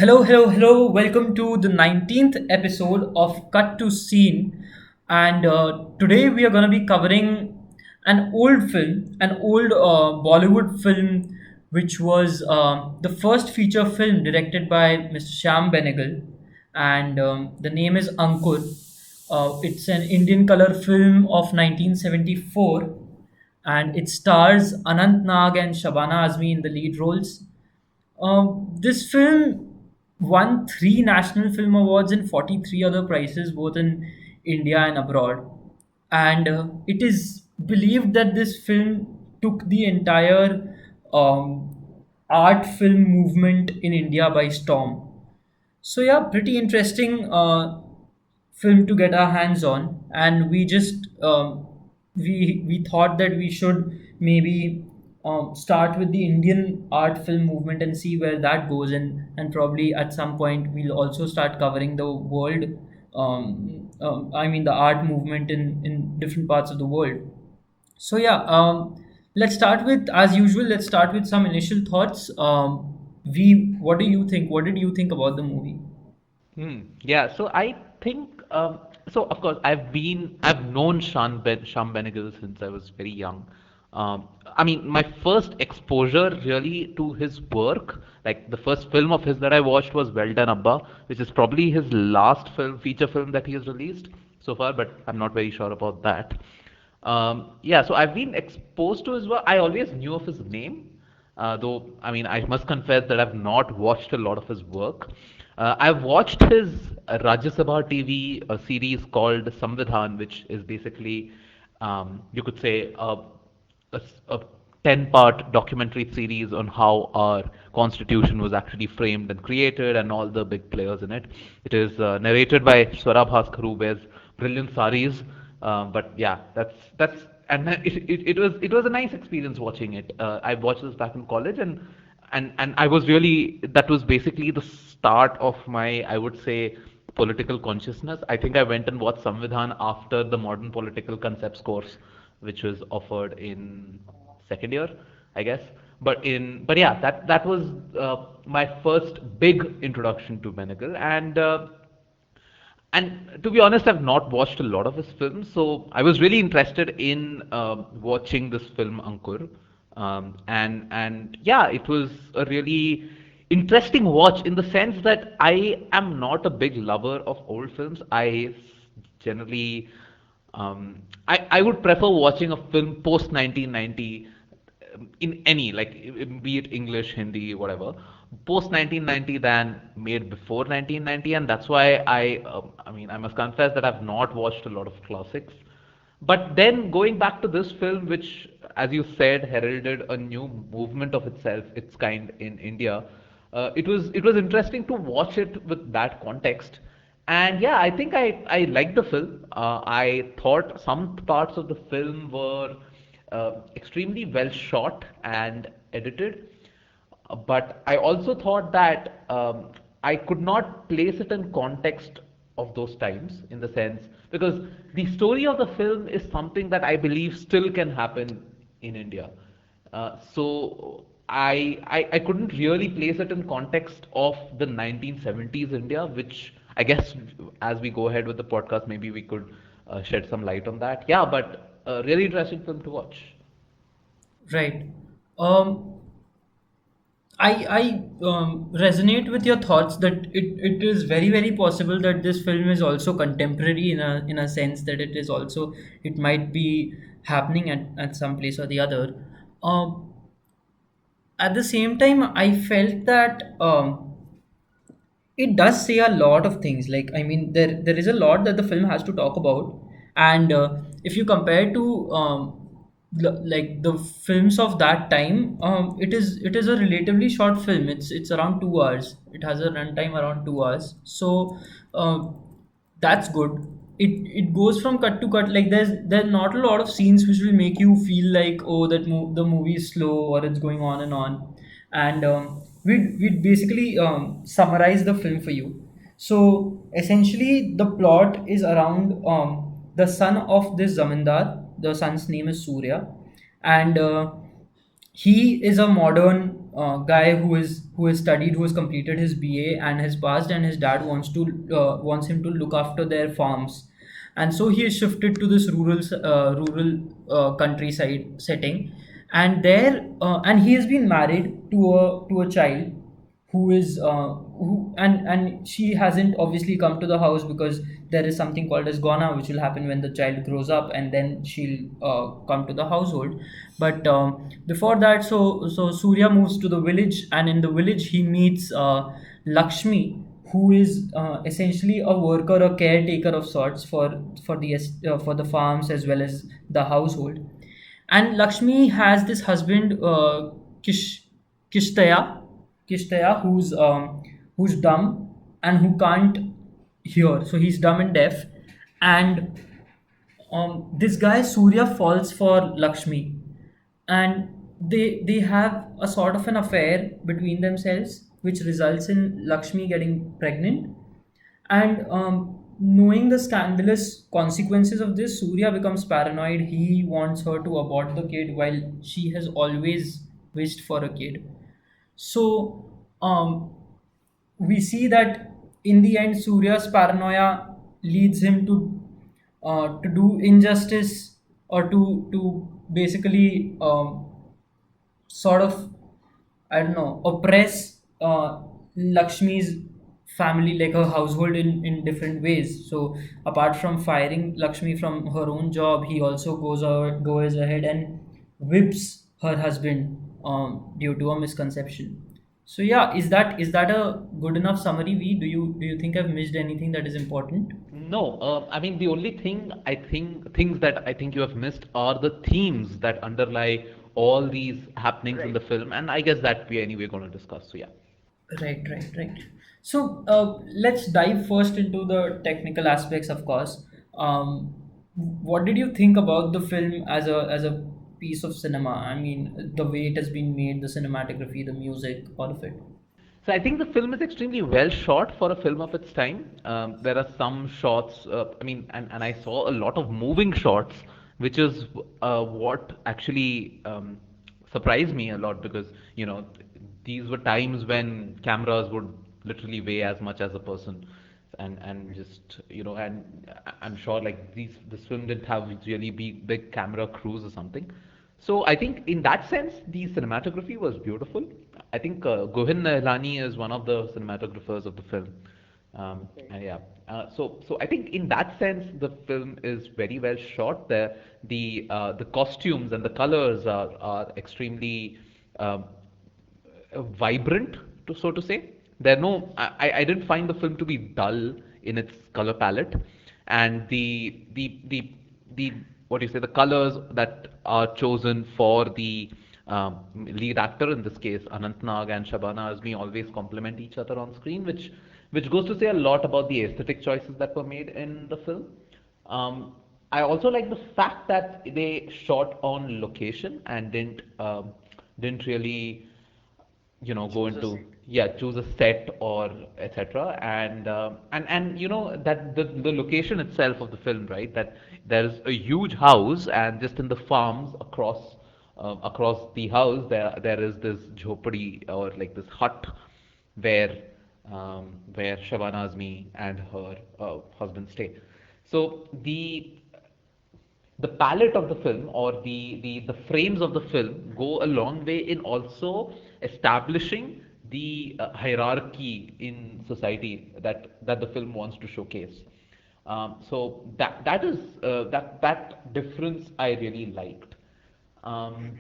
Hello, hello, hello. Welcome to the 19th episode of Cut to Scene. And today we are going to be covering an old film, an old Bollywood film, which was the first feature film directed by Mr. Shyam Benegal. And the name is Ankur. It's an Indian color film of 1974, and it stars Anant and Shabana Azmi in the lead roles. This film won three National Film Awards and 43 other prizes, both in India and abroad. And it is believed that this film took the entire um, art film movement in India by storm. So yeah, pretty interesting film to get our hands on, and we just we thought that we should maybe start with the Indian art film movement and see where that goes, and probably at some point we'll also start covering the world. I mean the art movement in different parts of the world. So yeah, let's start with as usual. Let's start with some initial thoughts. What do you think? What did you think about the movie? Yeah, so I think so. Of course, I've known Shyam Benegal since I was very young. I mean, my first exposure really to his work, like the first film of his that I watched was Well Done Abba, which is probably his last feature film that he has released so far, but I'm not very sure about that. Yeah, so I've been exposed to his work. I always knew of his name, though, I mean, I must confess that I've not watched a lot of his work. I've watched his Rajya Sabha TV series called Samvidhan, which is basically, you could say, a 10-part documentary series on how our constitution was actually framed and created and all the big players in it. It is narrated by Swara Bhaskar, who wears brilliant saris. But yeah, that's and it was a nice experience watching it. I watched this back in college, and I was really that was basically the start of my, I would say, political consciousness. I think I went and watched Samvidhan after the modern political concepts course, which was offered in second year, I guess. But yeah, that was my first big introduction to Benegal, and to be honest, I've not watched a lot of his films, so I was really interested in watching this film Ankur, and yeah, it was a really interesting watch in the sense that I am not a big lover of old films. I generally, I would prefer watching a film post 1990 in any like be it English, Hindi, whatever, post 1990 than made before 1990, and that's why I mean I must confess that I've not watched a lot of classics. But then going back to this film, which, as you said, heralded a new movement of its kind in India, it was interesting to watch it with that context. And yeah, I think I liked the film. I thought some parts of the film were extremely well shot and edited. But I also thought that I could not place it in context of those times, in the sense, because the story of the film is something that I believe still can happen in India. So I couldn't really place it in context of the 1970s India, which I guess as we go ahead with the podcast, maybe we could shed some light on that. Yeah, but a really interesting film to watch. Right. Um, I resonate with your thoughts that it is very possible that this film is also contemporary in a sense that it is also it might be happening at some place or the other. Um, at the same time, I felt that it does say a lot of things. Like I mean, there is a lot that the film has to talk about, and if you compare to like the films of that time, it is a relatively short film. It's around 2 hours. It has a runtime around 2 hours. So uh, that's good. It goes from cut to cut. Like there's not a lot of scenes which will make you feel like, oh, the movie is slow or it's going on and on. And we'd basically summarize the film for you. So essentially, the plot is around the son of this zamindar. The son's name is Surya, and he is a modern. guy who has studied, who has completed his BA and has passed, and his dad wants him to look after their farms, and so he is shifted to this rural countryside setting, and there and he has been married to a child who is who and she hasn't obviously come to the house because there is something called as gona, which will happen when the child grows up, and then she'll come to the household. But before that, so Surya moves to the village, and in the village he meets Lakshmi, who is essentially a worker, a caretaker of sorts for the farms as well as the household. And Lakshmi has this husband, Kish Kishtaya, who's dumb and who can't hear. So he's dumb and deaf, and this guy Surya falls for Lakshmi, and they have a sort of an affair between themselves, which results in Lakshmi getting pregnant. And knowing the scandalous consequences of this, Surya becomes paranoid. He wants her to abort the kid while she has always wished for a kid. So we see that in the end, Surya's paranoia leads him to do injustice, or to basically sort of, I don't know, oppress Lakshmi's family, like her household, in different ways. So apart from firing Lakshmi from her own job, he also goes ahead and whips her husband due to a misconception. So yeah, is that a good enough summary? Do you think I've missed anything that is important? No, I mean the only thing I think things that I think you have missed are the themes that underlie all these happenings in the film, and I guess that we anyway going to discuss. So yeah. Right, right, right. So let's dive first into the technical aspects, of course. What did you think about the film as a piece of cinema? I mean, the way it has been made, the cinematography, the music, all of it. So I think the film is extremely well shot for a film of its time. There are some shots, I mean, and I saw a lot of moving shots, which is what actually surprised me a lot because, you know, these were times when cameras would literally weigh as much as a person. And just, you know, and I'm sure like this film didn't have really big camera crews or something. So I think in that sense, the cinematography was beautiful. I think Govind Nihalani is one of the cinematographers of the film. And yeah, so I think in that sense, the film is very well shot. The costumes and the colors are extremely vibrant, to so to say. There no, I didn't find the film to be dull in its color palette, and the what do you say, the colors that are chosen for the lead actor, in this case Anant and Shabana Azmi, always complement each other on screen, which goes to say a lot about the aesthetic choices that were made in the film. Um, I also like the fact that they shot on location and didn't really, you know, go into, yeah, choose a set or etc. And you know that the location itself of the film, right, that there's a huge house, and just in the farms across the house there is this jhopadi, or like this hut, where where Shabana Azmi and her husband stay. So the palette of the film, or the frames of the film, go a long way in also establishing the hierarchy in society that the film wants to showcase. So that is that difference I really liked. Um,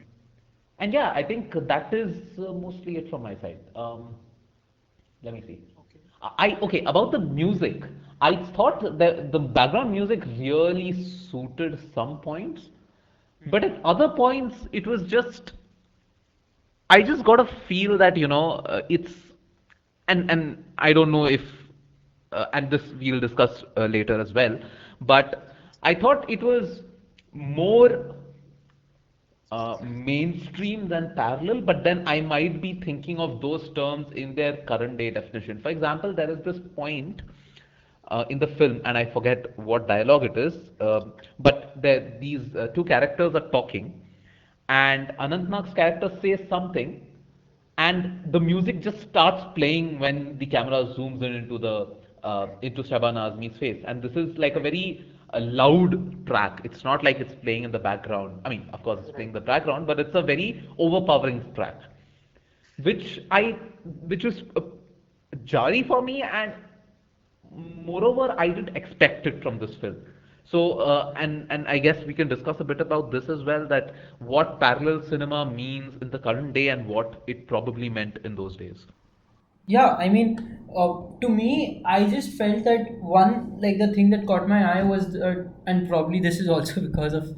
and yeah, I think that is mostly it from my side. Let me see. Okay, about the music. I thought the background music really suited some points, but at other points it was just, I just got a feel that, you know, it's, and I don't know if and this we'll discuss later as well, but I thought it was more mainstream than parallel, but then I might be thinking of those terms in their current day definition. For example, there is this point in the film, and I forget what dialogue it is, but these two characters are talking, and Anant Nag's character says something, and the music just starts playing when the camera zooms in into the into Shabana Azmi's face, and this is like a very loud track. It's not like it's playing in the background. I mean, of course, it's playing in the background, but it's a very overpowering track, which I which was jarring for me, and moreover, I didn't expect it from this film. So, and I guess we can discuss a bit about this as well, that what parallel cinema means in the current day and what it probably meant in those days. Yeah, I mean, to me, I just felt that one, like the thing that caught my eye was, and probably this is also because of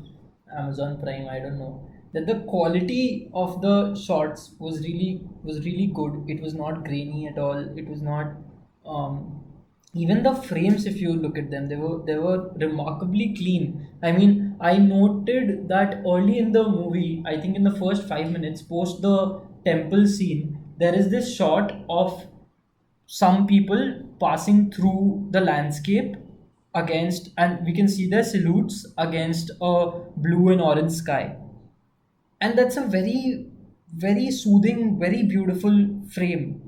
Amazon Prime, I don't know, that the quality of the shots was really good. It was not grainy at all. It was not, um, even the frames, if you look at them, they were remarkably clean. I mean, I noted that early in the movie, I think in the first 5 minutes post the temple scene, there is this shot of some people passing through the landscape against, and we can see their silhouettes against a blue and orange sky, and that's a very soothing, very beautiful frame.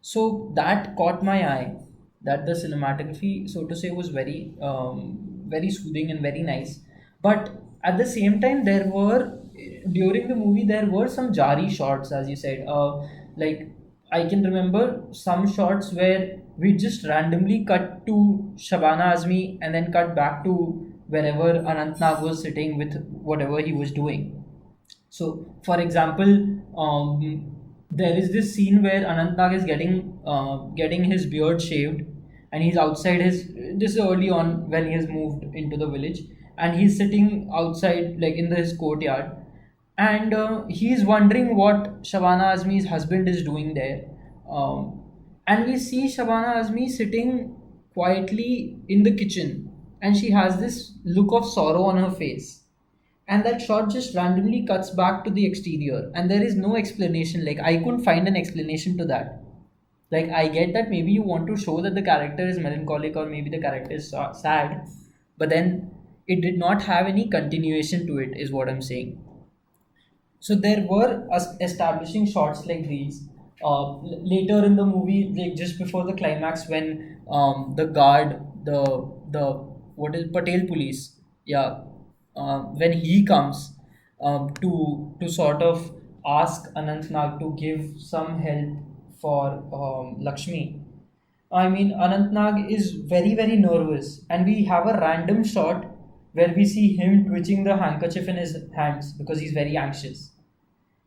So that caught my eye, that the cinematography, so to say, was very soothing and very nice. But at the same time, there were, during the movie, there were some jari shots, as you said. Like, I can remember some shots where we just randomly cut to Shabana Azmi and then cut back to wherever Anant Nag was sitting with whatever he was doing. So, for example, there is this scene where Anantnag is getting his beard shaved, and he's outside his. This is early on when he has moved into the village, and he's sitting outside, like in his courtyard, and he's wondering what Shabana Azmi's husband is doing there. And we see Shabana Azmi sitting quietly in the kitchen, and she has this look of sorrow on her face, and that shot just randomly cuts back to the exterior, and there is no explanation. Like, I couldn't find an explanation to that. Like, I get that maybe you want to show that the character is melancholic, or maybe the character is sad, but then it did not have any continuation to it, is what I'm saying. So there were establishing shots like these. Later in the movie, like just before the climax, when the guard, the what is Patel police, yeah, when he comes to sort of ask Anant Nag to give some help for Lakshmi. I mean, Anantnag is very nervous, and we have a random shot where we see him twitching the handkerchief in his hands because he's very anxious,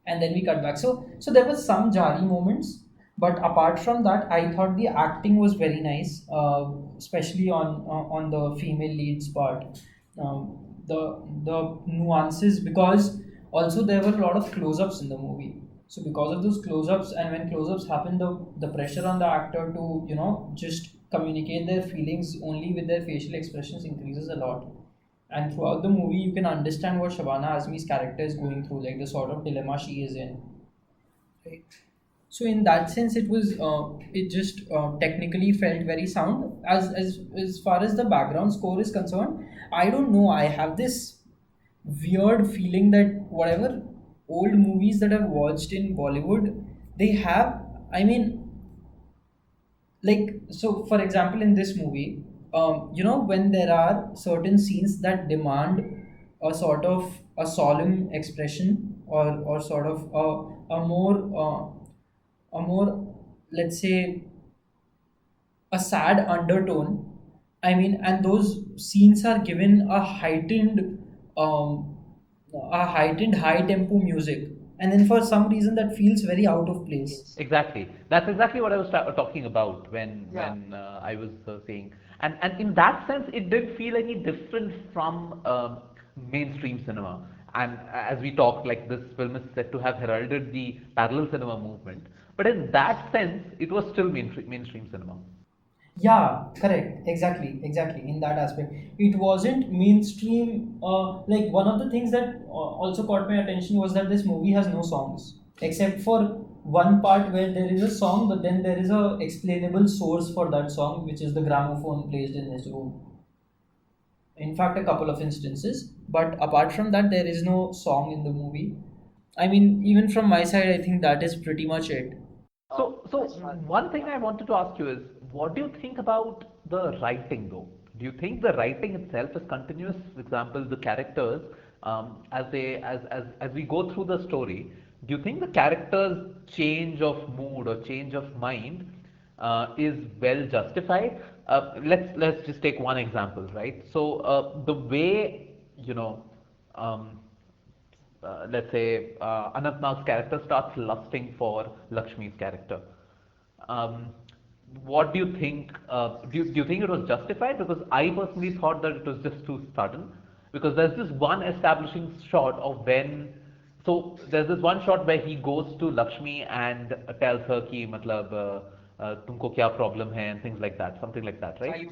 and then we cut back. So there was some jari moments, but apart from that, I thought the acting was very nice, especially on the female leads part. The nuances, because also there were a lot of close-ups in the movie. So because of those close-ups, and when close-ups happen, the pressure on the actor to just communicate their feelings only with their facial expressions increases a lot. And throughout the movie, you can understand what Shabana Azmi's character is going through, like the sort of dilemma she is in. Right. So in that sense, it just technically felt very sound. As far as the background score is concerned, I don't know. I have this weird feeling that whatever old movies that I've watched in Bollywood, they have. I mean, like, so for example, in this movie, when there are certain scenes that demand a sort of a solemn expression, or sort of a more, let's say, a sad undertone. I mean, and those scenes are given um, a heightened high tempo music, and then for some reason that feels very out of place. Exactly. That's exactly what I was talking about when I was saying, and in that sense, it did feel any different from mainstream cinema. And as we talked, like this film is said to have heralded the parallel cinema movement, but in that sense, it was still mainstream cinema. Yeah, correct. Exactly. In that aspect, it wasn't mainstream. Like, one of the things that also caught my attention was that this movie has no songs, except for one part where there is a song, but then there is a explainable source for that song, which is the gramophone placed in his room. In fact, a couple of instances. But apart from that, there is no song in the movie. I mean, even from my side, I think that is pretty much it. So one thing I wanted to ask you is, what do you think about the writing though? Do you think the writing itself is continuous? For example, the characters, as we go through the story, do you think the characters' change of mood or change of mind is well justified? Let's just take one example, right? So the way you know. Um, let's say Anant character starts lusting for Lakshmi's character. Um, what do you think? Do you think it was justified? Because I personally thought that it was just too sudden. Because there's this one establishing shot of when. So there's this one shot where he goes to Lakshmi and tells her कि मतलब तुमको क्या problem है and things like that, something like that, right?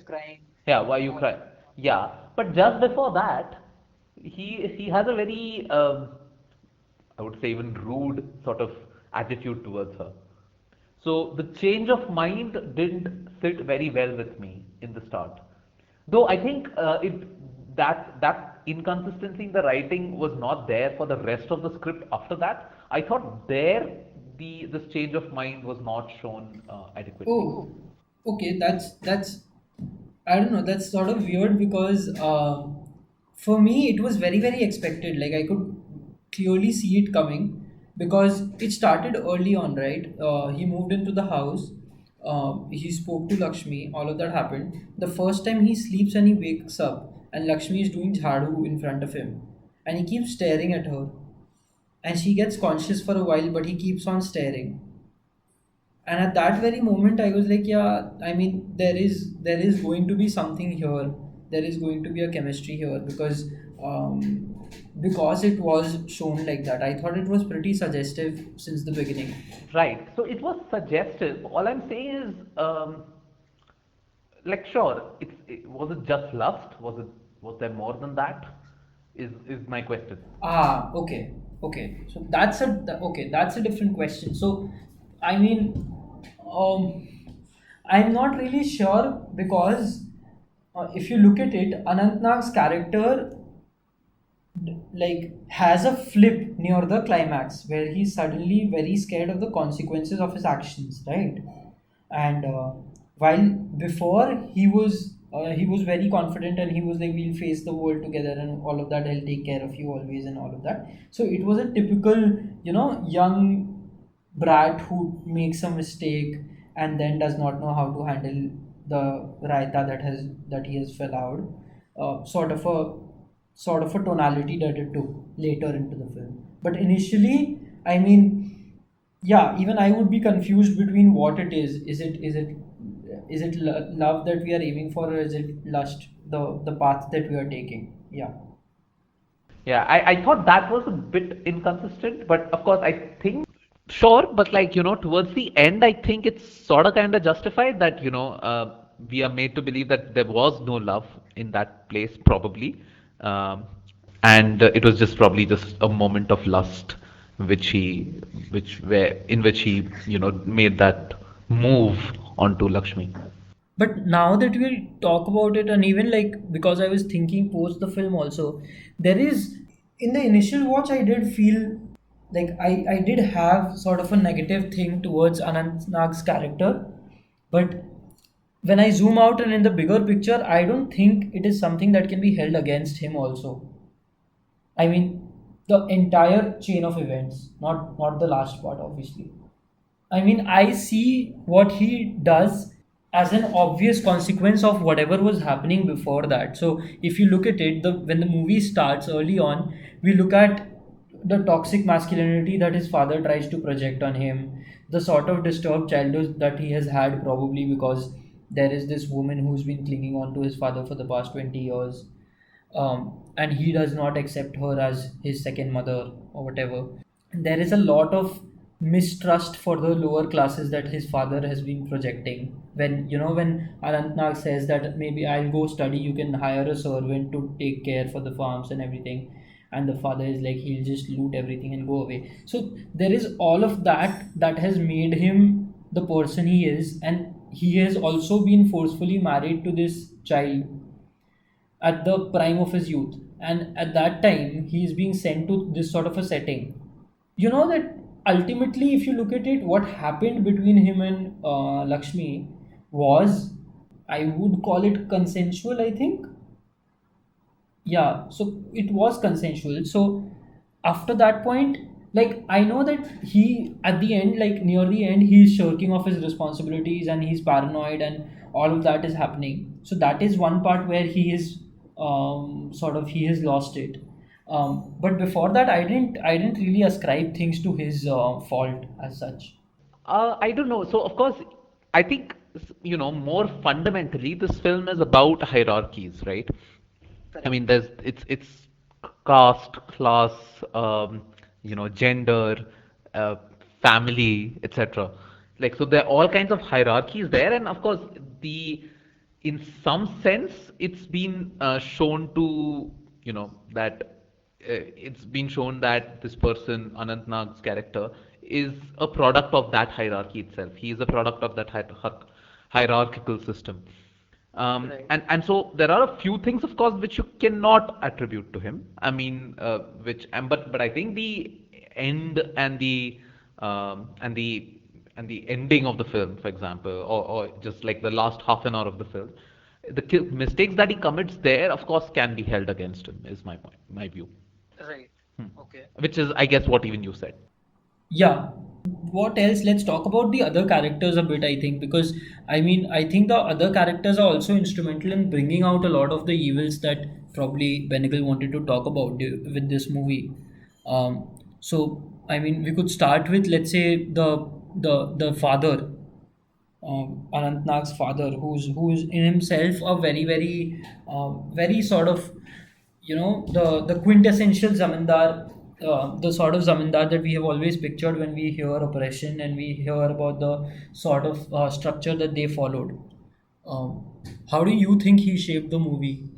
Yeah, why you cry? Yeah, but just before that, he has a very I would say even rude sort of attitude towards her. So the change of mind didn't sit very well with me in the start. Though I think that inconsistency in the writing was not there for the rest of the script after that. I thought there the this change of mind was not shown adequately. Oh, okay. That's I don't know. That's sort of weird because for me it was very very expected. Like I could clearly see it coming because it started early on, right? He moved into the house. He spoke to Lakshmi. All of that happened. The first time he sleeps and he wakes up, and Lakshmi is doing jhadu in front of him, and he keeps staring at her, and she gets conscious for a while, but he keeps on staring. And at that very moment I was like, yeah, I mean, there is going to be something here. There is going to be a chemistry here because it was shown like that. I thought it was pretty suggestive since the beginning. Right. So it was suggestive. All I'm saying is, like, sure, was it just lust? Was there more than that? Is my question. Ah, okay, okay. So that's a different question. So, I mean, um, I'm not really sure because if you look at it, Anantnag's character like has a flip near the climax where he's suddenly very scared of the consequences of his actions, right? And while before he was very confident and he was like, we'll face the world together and all of that, I'll take care of you always and all of that. So it was a typical, young brat who makes a mistake and then does not know how to handle the raita that he has fell out, sort of a tonality that it took later into the film. But initially, I mean, yeah, even I would be confused between what it is. Is it love that we are aiming for, or is it lust, the path that we are taking? Yeah. Yeah, I thought that was a bit inconsistent, but of course, I think sure, but like, towards the end, I think it's sort of kind of justified that, we are made to believe that there was no love in that place, probably. Um, and it was just probably just a moment of lust, which he, in which he, made that move onto Lakshmi. But now that we talk about it, and even like because I was thinking post the film also, there is in the initial watch I did feel like I did have sort of a negative thing towards Anant Nag's character, but when I zoom out and in the bigger picture, I don't think it is something that can be held against him also. I mean, the entire chain of events, not the last part, obviously. I mean, I see what he does as an obvious consequence of whatever was happening before that. So if you look at it, the when the movie starts early on, we look at the toxic masculinity that his father tries to project on him, the sort of disturbed childhood that he has had probably because there is this woman who's been clinging on to his father for the past 20 years, and he does not accept her as his second mother or whatever. There is a lot of mistrust for the lower classes that his father has been projecting. When Anantnag says that maybe I'll go study, you can hire a servant to take care for the farms and everything, and the father is like, he'll just loot everything and go away. So there is all of that that has made him the person he is, and he has also been forcefully married to this child at the prime of his youth, and at that time he is being sent to this sort of a setting. You know that ultimately, if you look at it, what happened between him and Lakshmi was, I would call it consensual, I think. Yeah, so it was consensual. So after that point, like I know that he at the end, like near the end, he's shirking off his responsibilities and he's paranoid and all of that is happening. So that is one part where he is sort of he has lost it. But before that, I didn't really ascribe things to his fault as such. I don't know. So, of course, I think, more fundamentally, this film is about hierarchies, right? I mean, it's caste, class, gender, uh, family, etc. Like, so there are all kinds of hierarchies there, and of course, the in some sense, it's been shown to, that it's been shown that this person, Anant Nag's character, is a product of that hierarchy itself. He is a product of that hierarchical system. And so there are a few things, of course, which you cannot attribute to him. I mean, but I think the end and the ending of the film, for example, or just like the last half an hour of the film, mistakes that he commits there, of course, can be held against him. Is my point, my view. Hmm. Which is, I guess, what even you said. Yeah. What else? Let's talk about the other characters a bit, I think, because I mean, I think the other characters are also instrumental in bringing out a lot of the evils that probably Benegal wanted to talk about with this movie. So, I mean, we could start with, let's say, the father, Anant Nag's father, who's in himself a very sort of the quintessential zamindar, the sort of zamindar that we have always pictured when we hear oppression and we hear about the sort of structure that they followed. Um, how do you think he shaped the movie?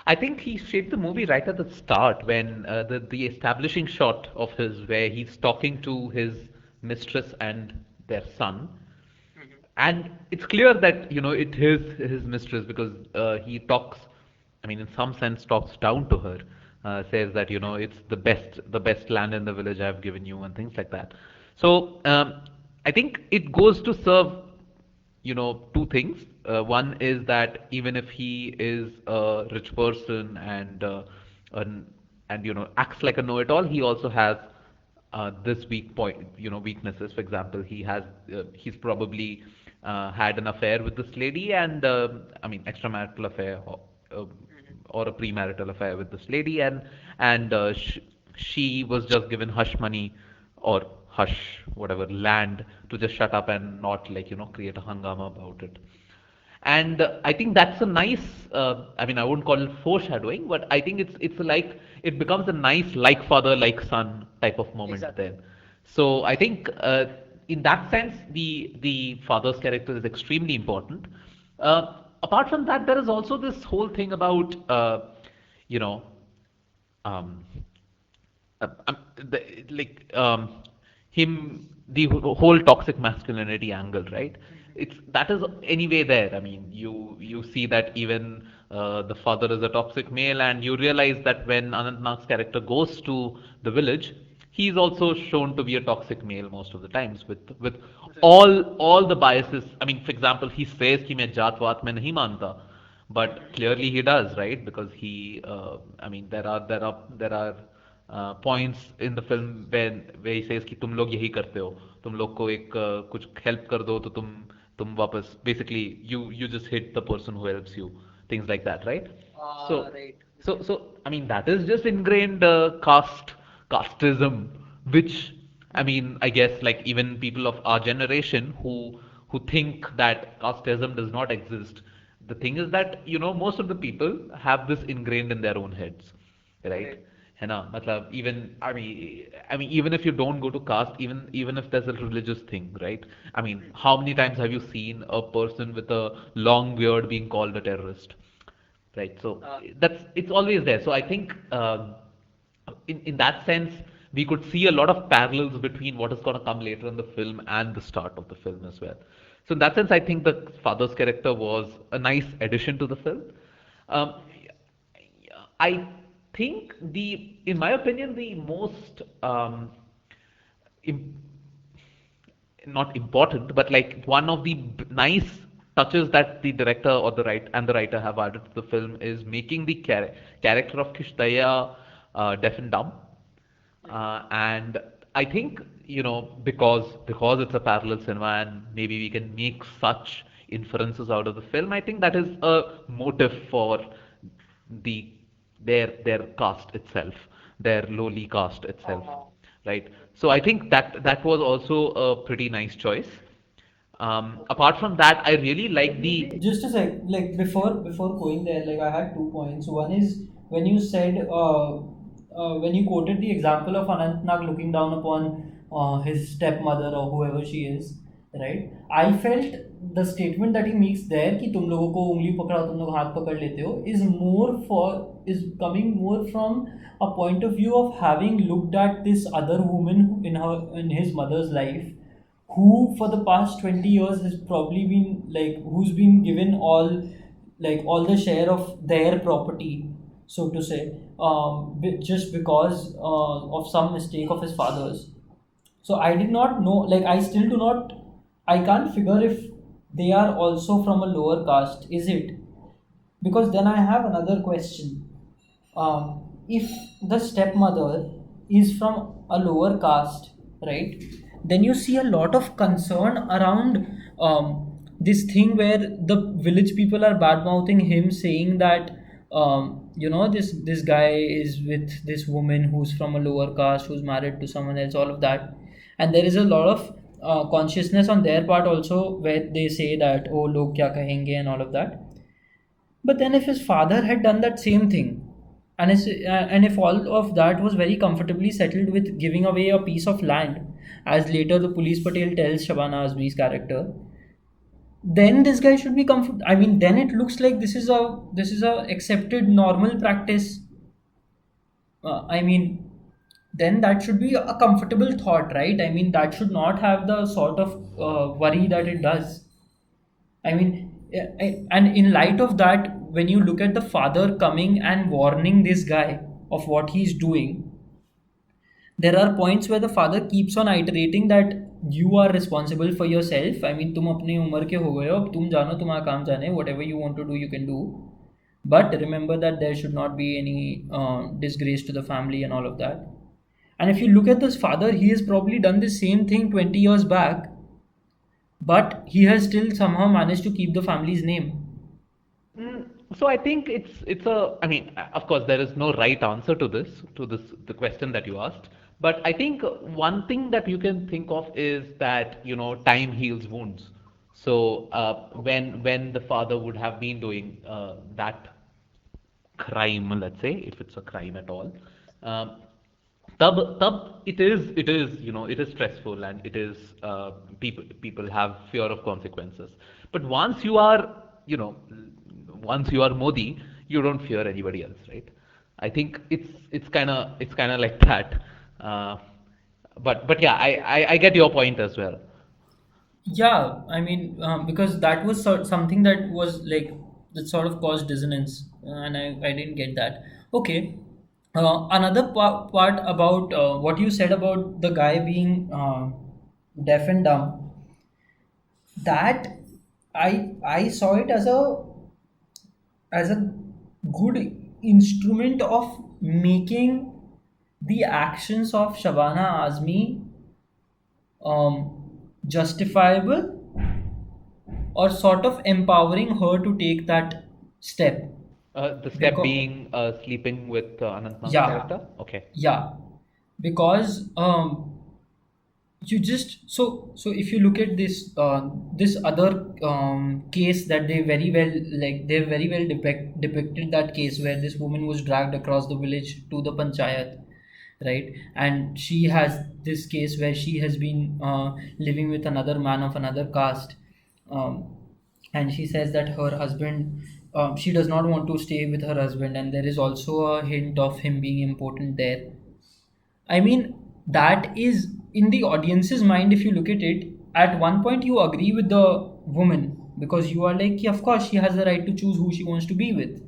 I think he shaped the movie right at the start when the establishing shot of his where he's talking to his mistress and their son, and it's clear that it is his mistress because he talks, I mean, in some sense, talks down to her, says that it's the best land in the village I've given you and things like that. So I think it goes to serve two things. One is that even if he is a rich person and and acts like a know-it-all, he also has this weak point, weaknesses. For example, he's probably had an affair with this lady, and I mean, extramarital affair, uh, or a premarital affair with this lady, and she was just given hush money or hush whatever land to just shut up and not, like, create a hangama about it. And I think that's a nice, I mean, I wouldn't call it foreshadowing, but I think it's like it becomes a nice like father like son type of moment then. So I think in that sense the father's character is extremely important. Apart from that, there is also this whole thing about you know um, like him the whole toxic masculinity angle, right? It's that is anyway there. I mean, you see that even the father is a toxic male, and you realize that when Anant Nag's character goes to the village, he's also shown to be a toxic male most of the times with all the biases. I mean, for example, he says कि मैं जात वात में नहीं मानता, but clearly he does, right? Because I mean, there are points in the film where he says कि तुम लोग यही करते हो, तुम लोग को एक कुछ help कर दो तो तुम वापस, basically you just hit the person who helps you, things like that, right? So so I mean, that is just ingrained casteism, which, I mean, I guess, like, even people of our generation who think that casteism does not exist. The thing is that most of the people have this ingrained in their own heads, right? है ना, मतलब, even even if you don't go to caste, even if there's a religious thing, right? I mean, how many times have you seen a person with a long beard being called a terrorist? Right. So that's it's always there. So I think in that sense, we could see a lot of parallels between what is going to come later in the film and the start of the film as well. So in that sense, I think the father's character was a nice addition to the film. Um, I think in my opinion, the most im- not important, but like one of the nice touches that the director or the writer have added to the film is making the character of Kishtaya deaf and dumb. And I think, because it's a parallel cinema and maybe we can make such inferences out of the film, I think that is a motive for the their caste itself, their lowly caste itself, right? So I think that was also a pretty nice choice. Apart from that, I really like the. Just a sec, like before going there, like I had 2 points. One is when you said when you quoted the example of Anantnag looking down upon his stepmother or whoever she is, right? I felt the statement that he makes there कि तुम लोगों को उंगली पकड़ा तुम लोग हाथ पकड़ लेते हो is coming more from a point of view of having looked at this other woman in his mother's life, who for the past 20 years has probably been like who's been given all the share of their property, so to say, just because of some mistake of his father's. So I did not know, like I still do not, I can't figure if they are also from a lower caste, is it? Because then I have another question. If the stepmother is from a lower caste, right, then you see a lot of concern around this thing where the village people are bad mouthing him, saying that this guy is with this woman who's from a lower caste, who's married to someone else, all of that. And there is a lot of consciousness on their part also, where they say that, oh, log kya kahenge, and all of that. But then, if his father had done that same thing, and if all of that was very comfortably settled with giving away a piece of land, as later the police patel tells Shabana Azmi's character, then this guy should be comfort. I mean, then it looks like this is a accepted normal practice. I mean, then that should be a comfortable thought, right? I mean, that should not have the sort of worry that it does. I mean, and in light of that, when you look at the father coming and warning this guy of what he's doing, there are points where the father keeps on iterating that you are responsible for yourself. I mean, तुम अपनी उम्र के हो गए हो, अब तुम जानो तुम्हारा काम जाने, whatever you want to do, you can do. But remember that there should not be any disgrace to the family and all of that. And if you look at this father, he has probably done the same thing 20 years back, but he has still somehow managed to keep the family's name. So I think it's a. I mean, of course, there is no right answer to this the question that you asked. But I think one thing that you can think of is that time heals wounds. So when the father would have been doing that crime, let's say, if it's a crime at all, um, tab it is stressful, and it is people have fear of consequences. But you know once you are Modi, you don't fear anybody else, right? I think it's kind of like that. uh, but yeah, I get your point as well. Yeah, I mean, because that was something that was like that sort of caused dissonance, and I didn't get that. Okay, another part about what you said about the guy being deaf and dumb, that I saw it as a good instrument of making the actions of Shabana Azmi justifiable, or sort of empowering her to take that step. The step Because being sleeping with Anant Nag's yeah, character. Okay. yeah, because you just so if you look at this other case that they very well depicted that case where this woman was dragged across the village to the panchayat, right? And she has this case where she has been living with another man of another caste, um, and she says that her husband, she does not want to stay with her husband, and there is also a hint of him being important there. I mean, that is in the audience's mind. If you look at it, at one point you agree with the woman because you are like, yeah, of course, she has the right to choose who she wants to be with,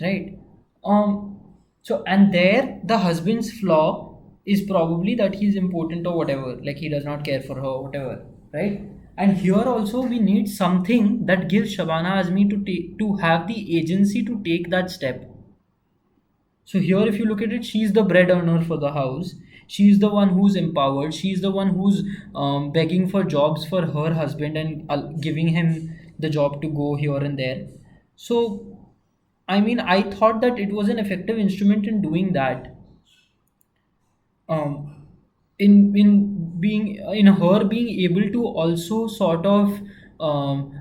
right? Um, so, and there, the husband's flaw. is probably that he's important or whatever, like he does not care for her or whatever, right? And here also we need something that gives Shabana Azmi to have the agency to take that step. So here, if you look at it, she's the bread earner for the house. She's the one who's empowered. She's the one who's begging for jobs for her husband and giving him the job to go here and there. So, I mean, I thought that it was an effective instrument in doing that. um, in her being able to also sort of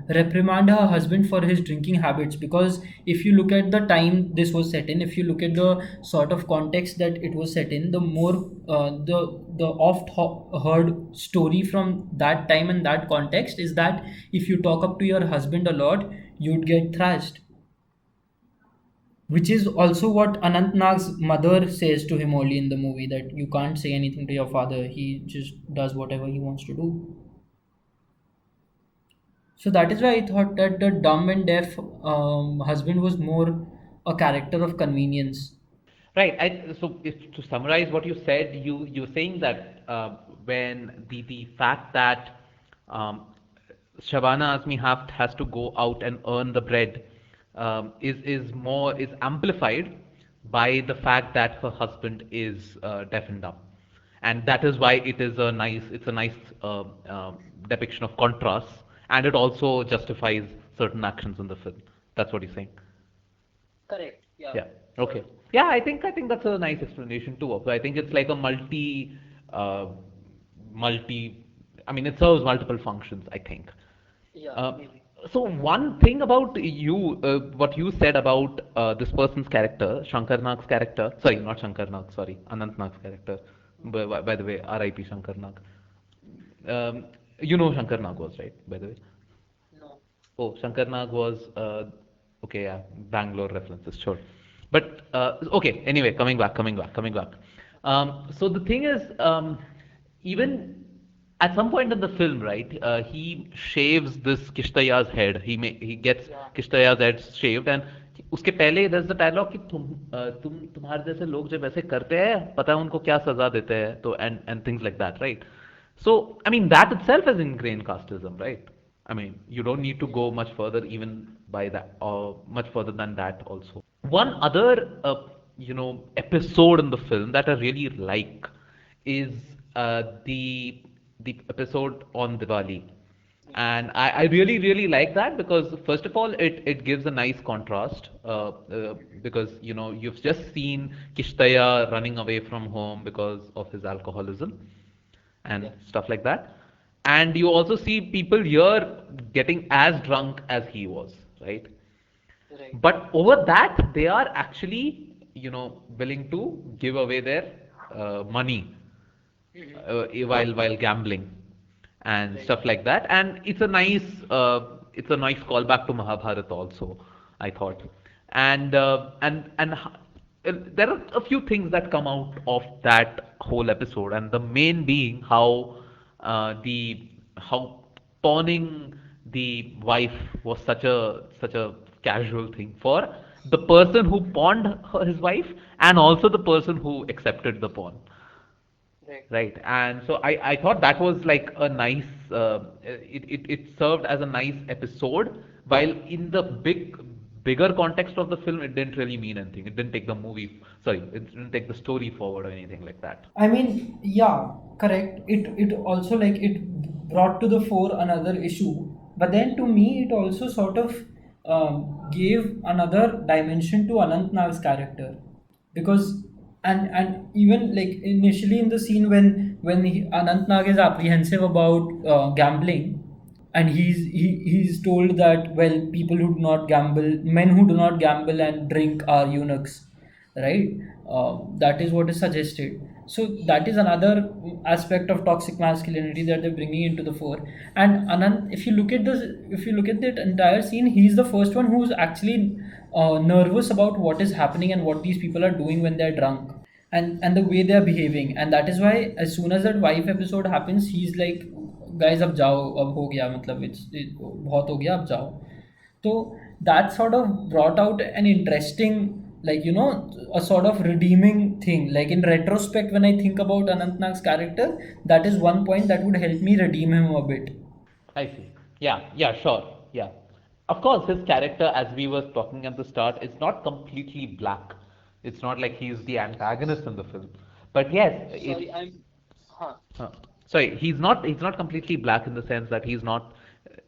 reprimand her husband for his drinking habits, because if you look at the time this was set in, if you look at the sort of context that it was set in, the more the heard story from that time and that context is that if you talk up to your husband a lot, you'd get thrashed, which is also what Anant Nag's mother says to him early in the movie, that you can't say anything to your father. He just does whatever he wants to do. So that is why I thought that the dumb and deaf husband was more a character of convenience. Right. So if, to summarize what you said, you're saying that when the fact that um, Shabana Azmi has to go out and earn the bread is amplified by the fact that her husband is deaf and dumb, and that is why it's a nice depiction of contrast, and it also justifies certain actions in the film. That's what you're saying. Correct. Yeah. Yeah. Okay. Yeah, I think that's a nice explanation too. So I think it's like a uh, multi. I mean, it serves multiple functions, I think. Yeah, Uh, maybe. so one thing about you, what you said about this person's character, Shankar Nag's character. Sorry, not Shankar Nag. Sorry, Anant Nag's character. By the way, R.I.P. Shankar Nag. You know who Shankar Nag was, right? By the way. No. Oh, Shankar Nag was okay, yeah, Bangalore references, sure. But okay, anyway, coming back. So the thing is, even at some point in the film, right, he shaves this Kishtaya's head. He gets Yeah. Kishtaya's head shaved, and उसके पहले there's the dialogue कि तुम तुम्हारे जैसे लोग जब ऐसे करते हैं पता है उनको क्या सजा देते हैं तो and things like that, right? So I mean that itself is ingrained casteism, right? I mean, you don't need to go much further, even by that, or much further than that also. One other, episode in the film that I really like is the episode on Diwali. And I really, really like that because, first of all, it gives a nice contrast. Because, you've just seen Kishtaya running away from home because of his alcoholism and Yeah. stuff like that. And you also see people here getting as drunk as he was, right? Right. But over that, they are actually, willing to give away their money while gambling and Right. stuff like that. And it's a nice callback to Mahabharata also, I thought. And there are a few things that come out of that whole episode, and the main being how pawning the wife was such a casual thing for the person who pawned his wife, and also the person who accepted the pawn. Right. Right, and so I thought that was like a nice, it served as a nice episode, while in the bigger context of the film, it didn't really mean anything. It didn't take the movie, sorry, it didn't take the story forward or anything like that. I mean, yeah, correct. It also, like, it brought to the fore another issue, but then to me it also sort of gave another dimension to Anant Nag's character, because and even like initially in the scene when Anant Nag is apprehensive about gambling, and he's told that, well, people who do not gamble, men who do not gamble and drink are eunuchs, right? That is what is suggested. So that is another aspect of toxic masculinity that they're bringing into the fore. And Anand, if you look at that entire scene, he's the first one who's actually nervous about what is happening and what these people are doing when they're drunk, and the way they're behaving. And that is why as soon as that wife episode happens, he's like, guys, अब जाओ, अब हो गया, मतलब बहुत हो गया, अब जाओ. So that sort of brought out an interesting like a sort of redeeming thing. Like in retrospect, when I think about Anantnag's character, that is one point that would help me redeem him a bit. I see. Yeah, yeah, sure. Yeah. Of course, his character, as we were talking at the start, is not completely black. It's not like he's the antagonist in the film. But yes, Sorry, I'm. Huh. uh, sorry, he's not completely black in the sense that he's not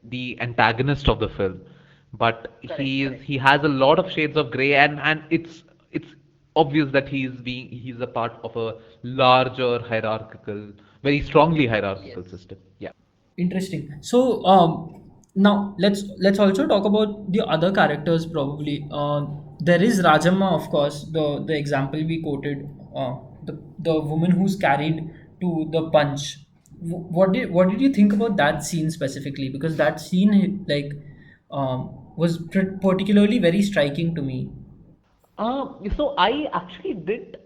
the antagonist of the film. But Correct, correct. he has a lot of shades of gray, and it's obvious that he's a part of a larger hierarchical, very strongly hierarchical Yes. system. Yeah. Interesting. So now let's also talk about the other characters. Probably there is Rajamma, of course, the example we quoted, the woman who's carried to the punch. What did you think about that scene specifically? Because that scene, like, was particularly very striking to me. So I actually did,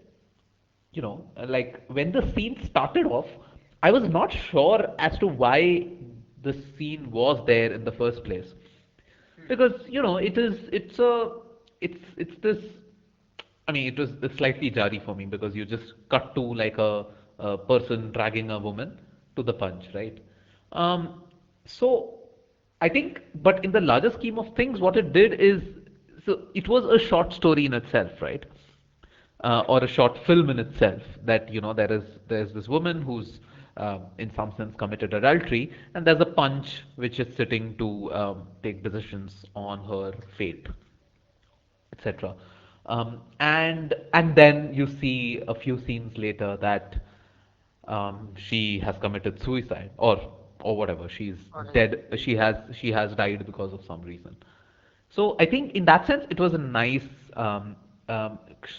like when the scene started off, I was not sure as to why the scene was there in the first place, Hmm. because it's this. I mean, it's slightly jarry for me because you just cut to like a person dragging a woman to the punch, right? Um, so I think, but in the larger scheme of things, what it did is, so it was a short story in itself, right? Or a short film in itself. That there's this woman who's in some sense committed adultery, and there's a punch which is sitting to take decisions on her fate, etc. And then you see a few scenes later that she has committed suicide, or whatever, she's All right. dead. She has died because of some reason. So I think in that sense it was a nice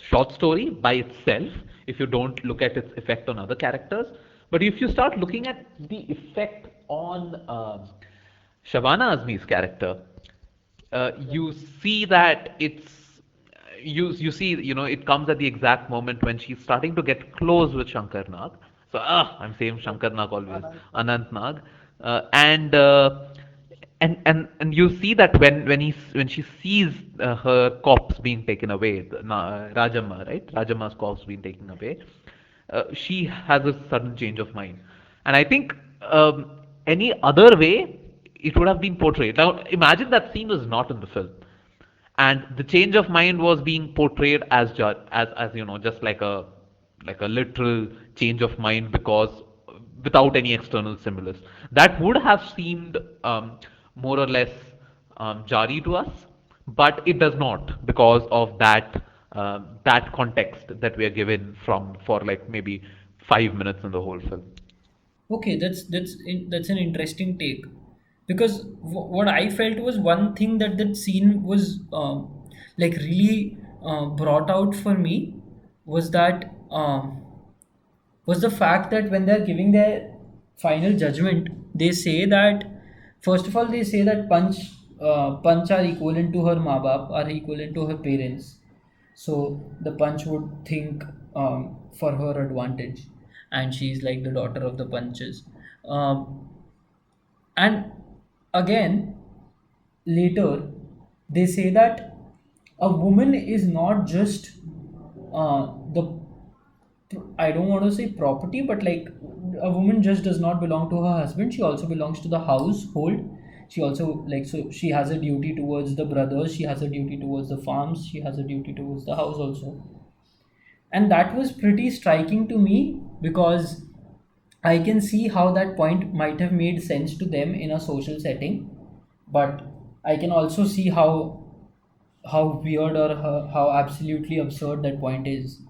short story by itself if you don't look at its effect on other characters. But if you start looking at the effect on Shabana Azmi's character, you see that you see, it comes at the exact moment when she's starting to get close with Shankar Nag. So I'm saying Shankar Nag always, Anant. Anant Nag, and you see that when she sees her corpse being taken away, Rajamma, right? Rajamma's corpse being taken away, she has a sudden change of mind. And I think any other way it would have been portrayed. Now imagine that scene was not in the film, and the change of mind was being portrayed as just like a literal change of mind, because without any external stimulus, that would have seemed more or less jarry to us, but it does not, because of that context that we are given from for like maybe 5 minutes in the whole film. Okay, that's an interesting take, because what I felt was one thing that scene was like really brought out for me was that was the fact that when they're giving their final judgment, they say that, first of all, they say that Panch are equivalent to her maa baap, are equivalent to her parents. So the Panch would think for her advantage, and she's like the daughter of the Panches. And again, later, they say that a woman is not just the, I don't want to say property, but like a woman just does not belong to her husband. She also belongs to the household. She also, like, so she has a duty towards the brothers. She has a duty towards the farms. She has a duty towards the house also. And that was pretty striking to me because I can see how that point might have made sense to them in a social setting, but I can also see how weird or how absolutely absurd that point is,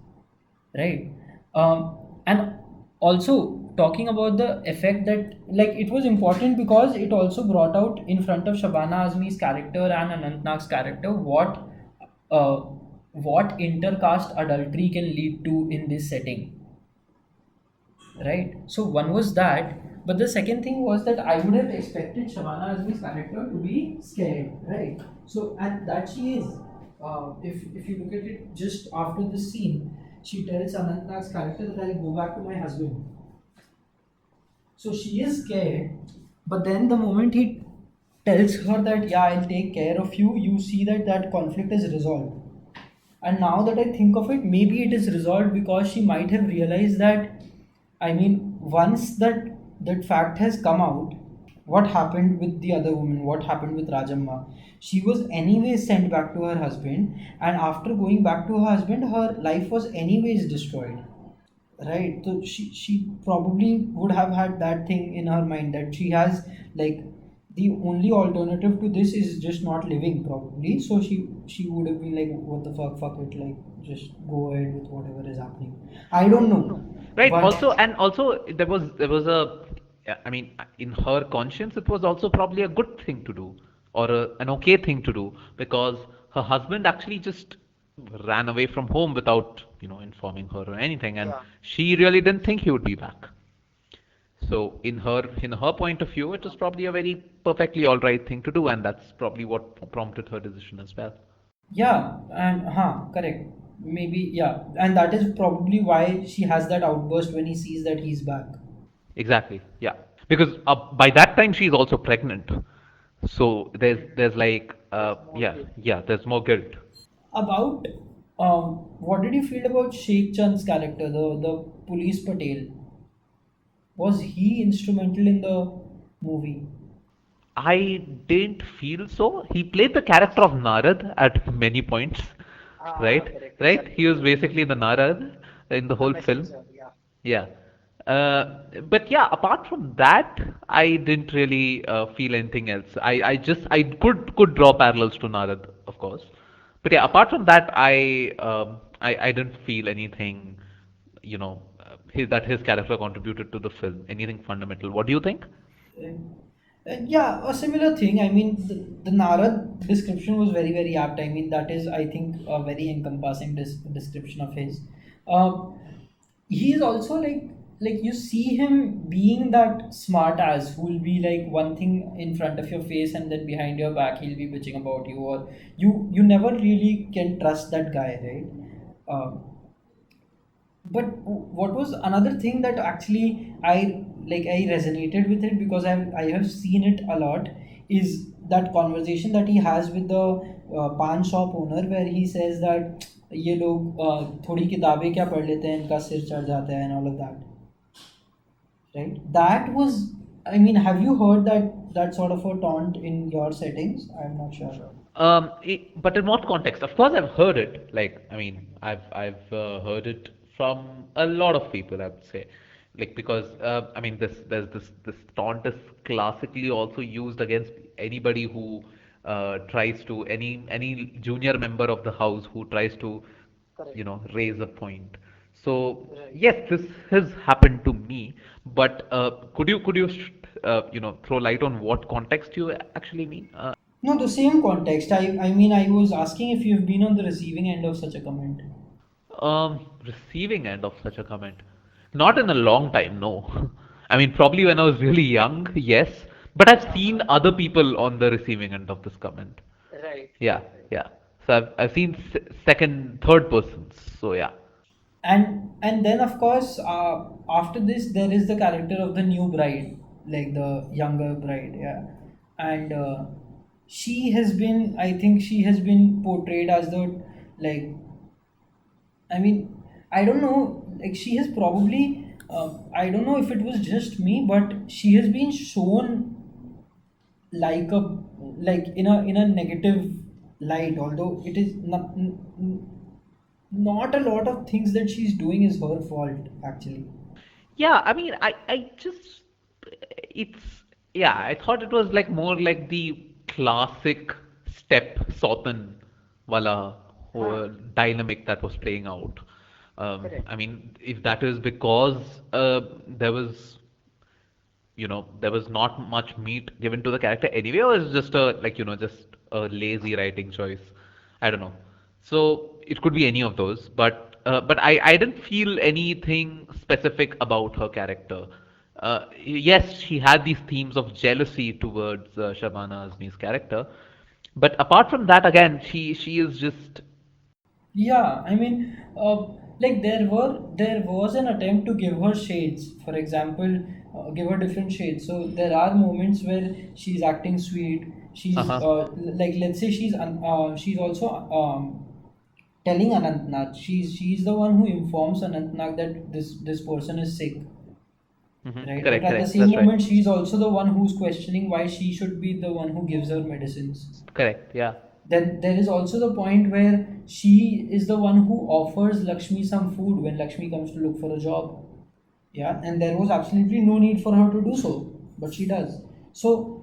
right? And also talking about the effect, that like it was important because it also brought out in front of Shabana Azmi's character and Anantnag's character uh, what intercaste adultery can lead to in this setting, right? So one was that, but the second thing was that I would have expected Shabana Azmi's character to be scared, right? So and that she is. If you look at it, just after the scene, she tells Anantnag's character that I'll go back to my husband. So she is scared, but then the moment he tells her that yeah, I'll take care of you, you see that that conflict is resolved. And now that I think of it, maybe it is resolved because she might have realized that, I mean, once that fact has come out, what happened with the other woman, what happened with Rajamma, she was anyways sent back to her husband, and after going back to her husband, her life was anyways destroyed. Right. So she probably would have had that thing in her mind that she has, like, the only alternative to this is just not living probably. So she would have been like, what the fuck it, like, just go ahead with whatever is happening. I don't know, Right. but Also there was a, yeah, I mean, in her conscience, it was also probably a good thing to do, or an okay thing to do, because her husband actually just ran away from home without, informing her or anything, and Yeah. she really didn't think he would be back. So in her point of view, it was probably a very perfectly all right thing to do, and that's probably what prompted her decision as well. yeah, and correct. Maybe, yeah, and that is probably why she has that outburst when he sees that he's back. Exactly. Yeah. Because by that time she's also pregnant. So there's like There's more yeah, guilt. yeah, there's more guilt. About what did you feel about Sheikh Chand's character, the police Patel? Was he instrumental in the movie? I didn't feel so. He played the character of Narad at many points, right? Correct, Right? exactly. He was basically the Narad in the The whole film. messenger, yeah. Yeah. But yeah, apart from that, I didn't really feel anything else. I could draw parallels to Narad, of course. But yeah, apart from that, I didn't feel anything, that his character contributed to the film, anything fundamental. What do you think? Yeah, a similar thing. I mean, the Narad description was very, very apt. I mean, that is, I think, a very encompassing description of his. Um, he is also like you see him being that smart ass who will be like one thing in front of your face and then behind your back he'll be bitching about you, or you never really can trust that guy, right? But what was another thing that actually I resonated with it because I have seen it a lot is that conversation that he has with the पान shop owner where he says that ये लोग थोड़ी किताबें क्या पढ़ लेते हैं इनका सिर चढ़ जाता है and all of that, right? That was, I mean, have you heard that sort of a taunt in your settings? I'm not sure. But in what context? Of course, I've heard it. Like, I mean, I've heard it from a lot of people, I would say. Like, because I mean, this taunt is classically also used against anybody who tries to, any junior member of the house who tries to, Correct. raise a point. So Right. yes, this has happened to me. But could you throw light on what context you actually mean? No, the same context. I mean, I was asking if you've been on the receiving end of such a comment. Receiving end of such a comment. Not in a long time, no. I mean, probably when I was really young, yes. But I've seen other people on the receiving end of this comment. Right, Yeah, right, right. yeah. So I've seen second, third persons. So yeah. And then of course, after this there is the character of the new bride, like the younger bride, yeah. And she has been, I think she has been portrayed as the, like, I mean, I don't know, like she has probably, I don't know if it was just me, but she has been shown like a, like in a negative light, although it is not a lot of things that she's doing is her fault actually. Yeah, I mean, I just, it's, yeah, I thought it was like more like the classic step Sotan wala Huh. dynamic that was playing out. I Correct. mean, if that is because there was not much meat given to the character anyway, or it's just just a lazy writing choice. I don't know. So it could be any of those, but I didn't feel anything specific about her character. Yes, she had these themes of jealousy towards Shabana Azmi's character, but apart from that, again, she is just. Yeah, I mean, like there was an attempt to give her shades. For example, give her different shades. So there are moments where she's acting sweet. She's Uh-huh. like, let's say she's also telling Anantnag. She's the one who informs Anantnag that this person is sick, right? But Correct, at the correct. same That's right. moment, she's also the one who's questioning why she should be the one who gives her medicines. Correct. Yeah. Then there is also the point where she is the one who offers Lakshmi some food when Lakshmi comes to look for a job. Yeah, and there was absolutely no need for her to do so, but she does. So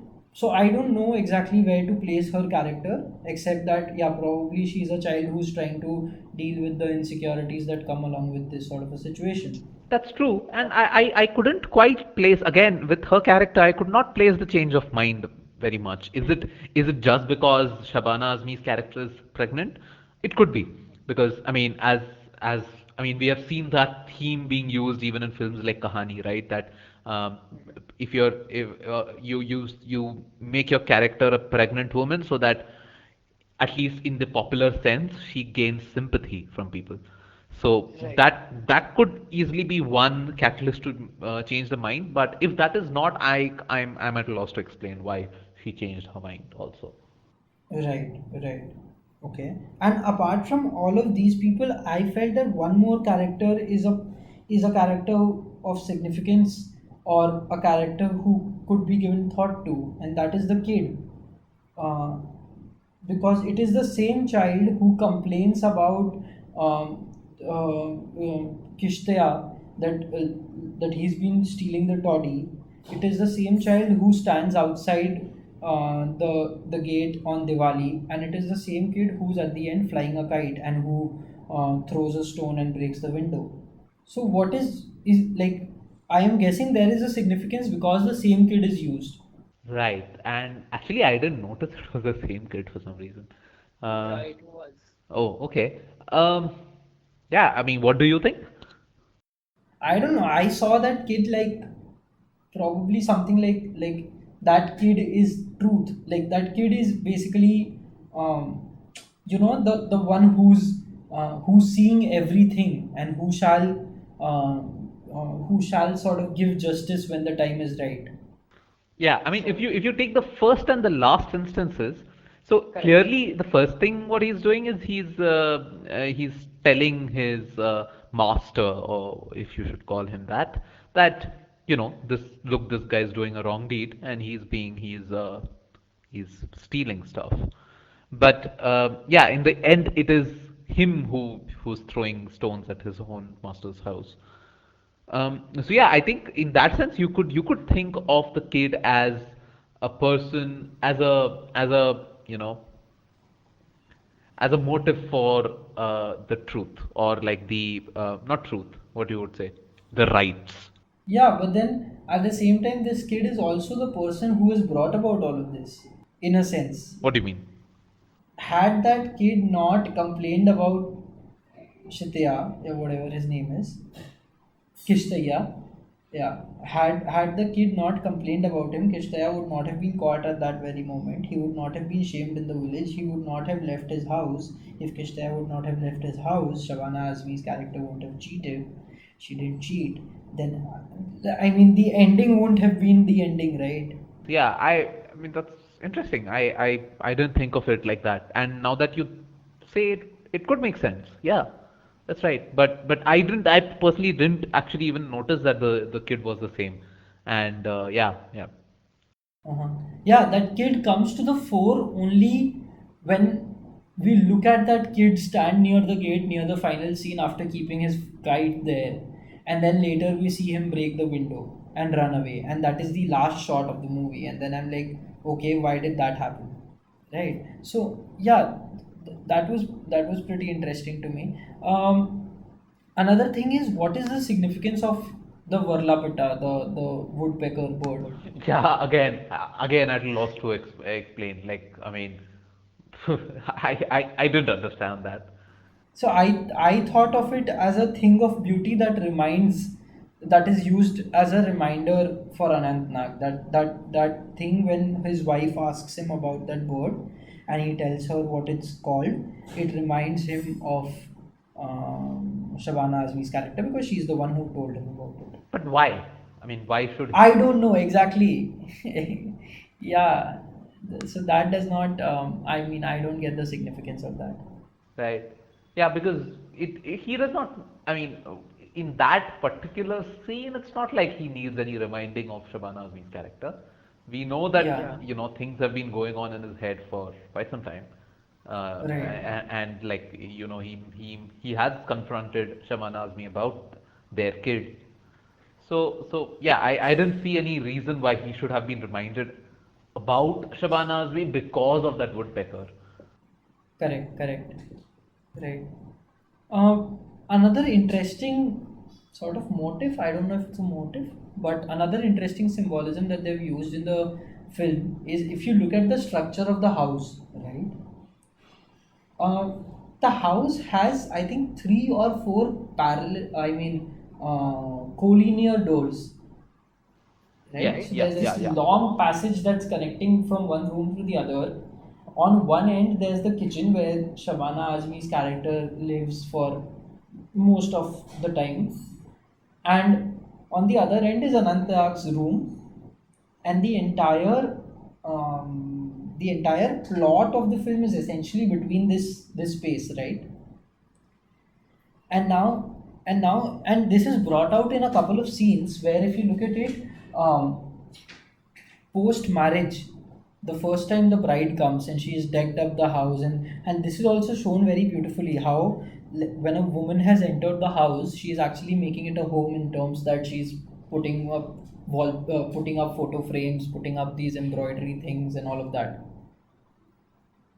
I don't know exactly where to place her character, except that yeah, probably she's a child who's trying to deal with the insecurities that come along with this sort of a situation. That's true. And I couldn't quite place, again, with her character, I could not place the change of mind very much. Is it just because Shabana Azmi's character is pregnant? It could be. Because as we have seen that theme being used even in films like Kahani, right? That um, if you make your character a pregnant woman so that at least in the popular sense, she gains sympathy from people. So Right. that could easily be one catalyst to change the mind. But if that is not, I'm at a loss to explain why she changed her mind also. Right, right. Okay. And apart from all of these people, I felt that one more character is a character of significance, or a character who could be given thought to, and that is the kid. Uh, because it is the same child who complains about Kishtaya, that he's been stealing the toddy. It is the same child who stands outside the gate on Diwali, and it is the same kid who's at the end flying a kite and who throws a stone and breaks the window. So what is like? I am guessing there is a significance because the same kid is used. Right. And actually, I didn't notice it was the same kid for some reason. Yeah, Uh, it was. oh, okay. Um, yeah. What do you think? I don't know. I saw that kid like probably something like that kid is truth. Like that kid is basically the one who's seeing everything and who shall sort of give justice when the time is right. Yeah, if you take the first and the last instances, so Correct. clearly the first thing what he's doing is he's telling his master, or if you should call him that, that this guy is doing a wrong deed and he's stealing stuff. But yeah, in the end, it is him who's throwing stones at his own master's house. So yeah, I think in that sense you could think of the kid as a person, as a as a motive for the truth, or like the not truth, what you would say, the rights. Yeah, but then at the same time, this kid is also the person who has brought about all of this, in a sense. What do you mean? Had that kid not complained about Shitya, or whatever his name is, Kishtaya, yeah, had the kid not complained about him, Kishtaya would not have been caught at that very moment. He would not have been shamed in the village. He would not have left his house. If Kishtaya would not have left his house, Shabana Azmi's character wouldn't have cheated. She didn't cheat. Then, I mean, the ending wouldn't have been the ending, right? Yeah, I mean that's interesting. I didn't think of it like that. And now that you say it, it could make sense. Yeah, that's right. But I personally didn't actually even notice that the kid was the same. And yeah, yeah. Uh-huh. Yeah, that kid comes to the fore only when we look at that kid stand near the gate near the final scene after keeping his kite there. And then later we see him break the window and run away. And that is the last shot of the movie. And then I'm like, okay, why did that happen? Right. So yeah, that was pretty interesting to me. Another thing is, what is the significance of the varlapita, the woodpecker bird? Yeah, again, at a loss to explain. Like, I didn't understand that. So I thought of it as a thing of beauty that is used as a reminder for Anantnag, that thing when his wife asks him about that bird and he tells her what it's called, it reminds him of Shabana Azmi's character because she's the one who told him about it. But why? Why should I don't know exactly. Yeah, so that does not. I mean, I don't get the significance of that. right? Yeah, because he does not. I mean, in that particular scene, it's not like he needs any reminding of Shabana Azmi's character. We know that Yeah, things have been going on in his head for quite some time, right. and like he has confronted Shabana Azmi about their kid. So yeah, I didn't see any reason why he should have been reminded about Shabana Azmi because of that woodpecker. Correct, correct. Right. Uh, Another interesting sort of motive, I don't know if it's a motive, but another interesting symbolism that they've used in the film is if you look at the structure of the house, right? Uh, the house has, I think, three or four parallel, collinear doors, right? Yes, So yeah, there's yeah, this yeah. long passage that's connecting from one room to the other. On one end, there's the kitchen where Shabana Azmi's character lives for most of the time, and on the other end is Anant's room, and the entire plot of the film is essentially between this space, right? And this is brought out in a couple of scenes where if you look at it, post marriage, the first time the bride comes and she is decked up the house, and this is also shown very beautifully how when a woman has entered the house, she is actually making it a home in terms that she's putting up photo frames, putting up these embroidery things and all of that,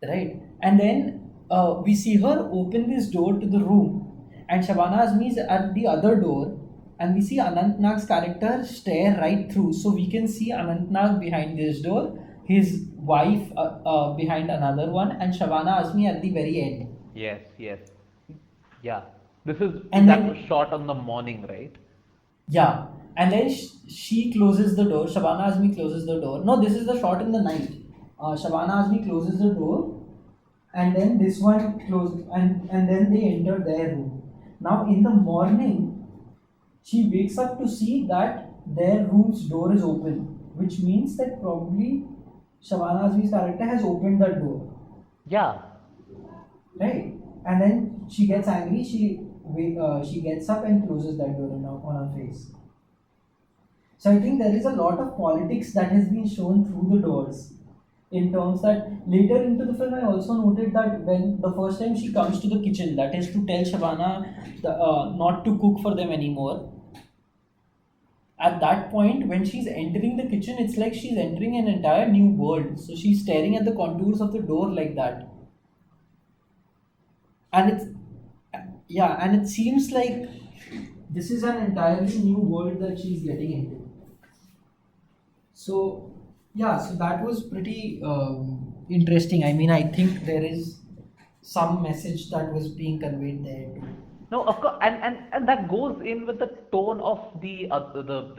right? And then we see her open this door to the room, and Shabana Azmi is at the other door, and we see Anant Nag's character stare right through. So we can see Anant Nag behind this door, his wife behind another one, and Shabana Azmi at the very end. Yes, yes. Yeah. This is And that was then, shot on the morning, right? yeah, and then she closes the door. Shabana Azmi closes the door. No, this is the shot in the night. Shabana Azmi closes the door, and then this one closed, and then they enter their room. Now in the morning, she wakes up to see that their room's door is open, which means that probably Shabana Azmi's character has opened that door, Yeah. right? And then she gets angry. She gets up and closes that door on her face. So I think there is a lot of politics that has been shown through the doors. In terms that later into the film, I also noted that when the first time she comes to the kitchen, that is to tell Shabana not to cook for them anymore. At that point, when she's entering the kitchen, it's like she's entering an entire new world. So she's staring at the contours of the door like that, and it's yeah, and it seems like this is an entirely new world that she's getting into. So yeah, so that was pretty interesting. I mean, I think there is some message that was being conveyed there too. No, of course, and that goes in with the tone of the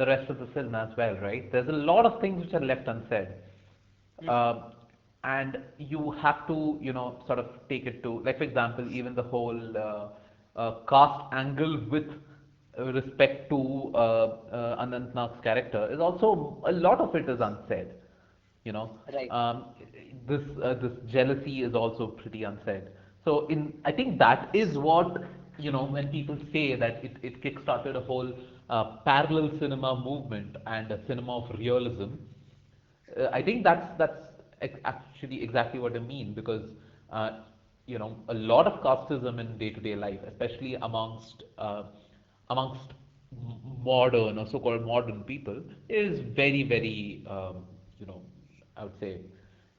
rest of the film as well, right? There's a lot of things which are left unsaid, uh, and you have to sort of take it to, like, for example, even the whole caste angle with respect to Anant Nag's character is also, a lot of it is unsaid. you know Right. um, this jealousy is also pretty unsaid. So in I think that is what, when people say that it kickstarted a whole parallel cinema movement and a cinema of realism. I think that's actually exactly what I mean, because a lot of casteism in day-to-day life, especially amongst modern or so-called modern people, is very, very, you know, I would say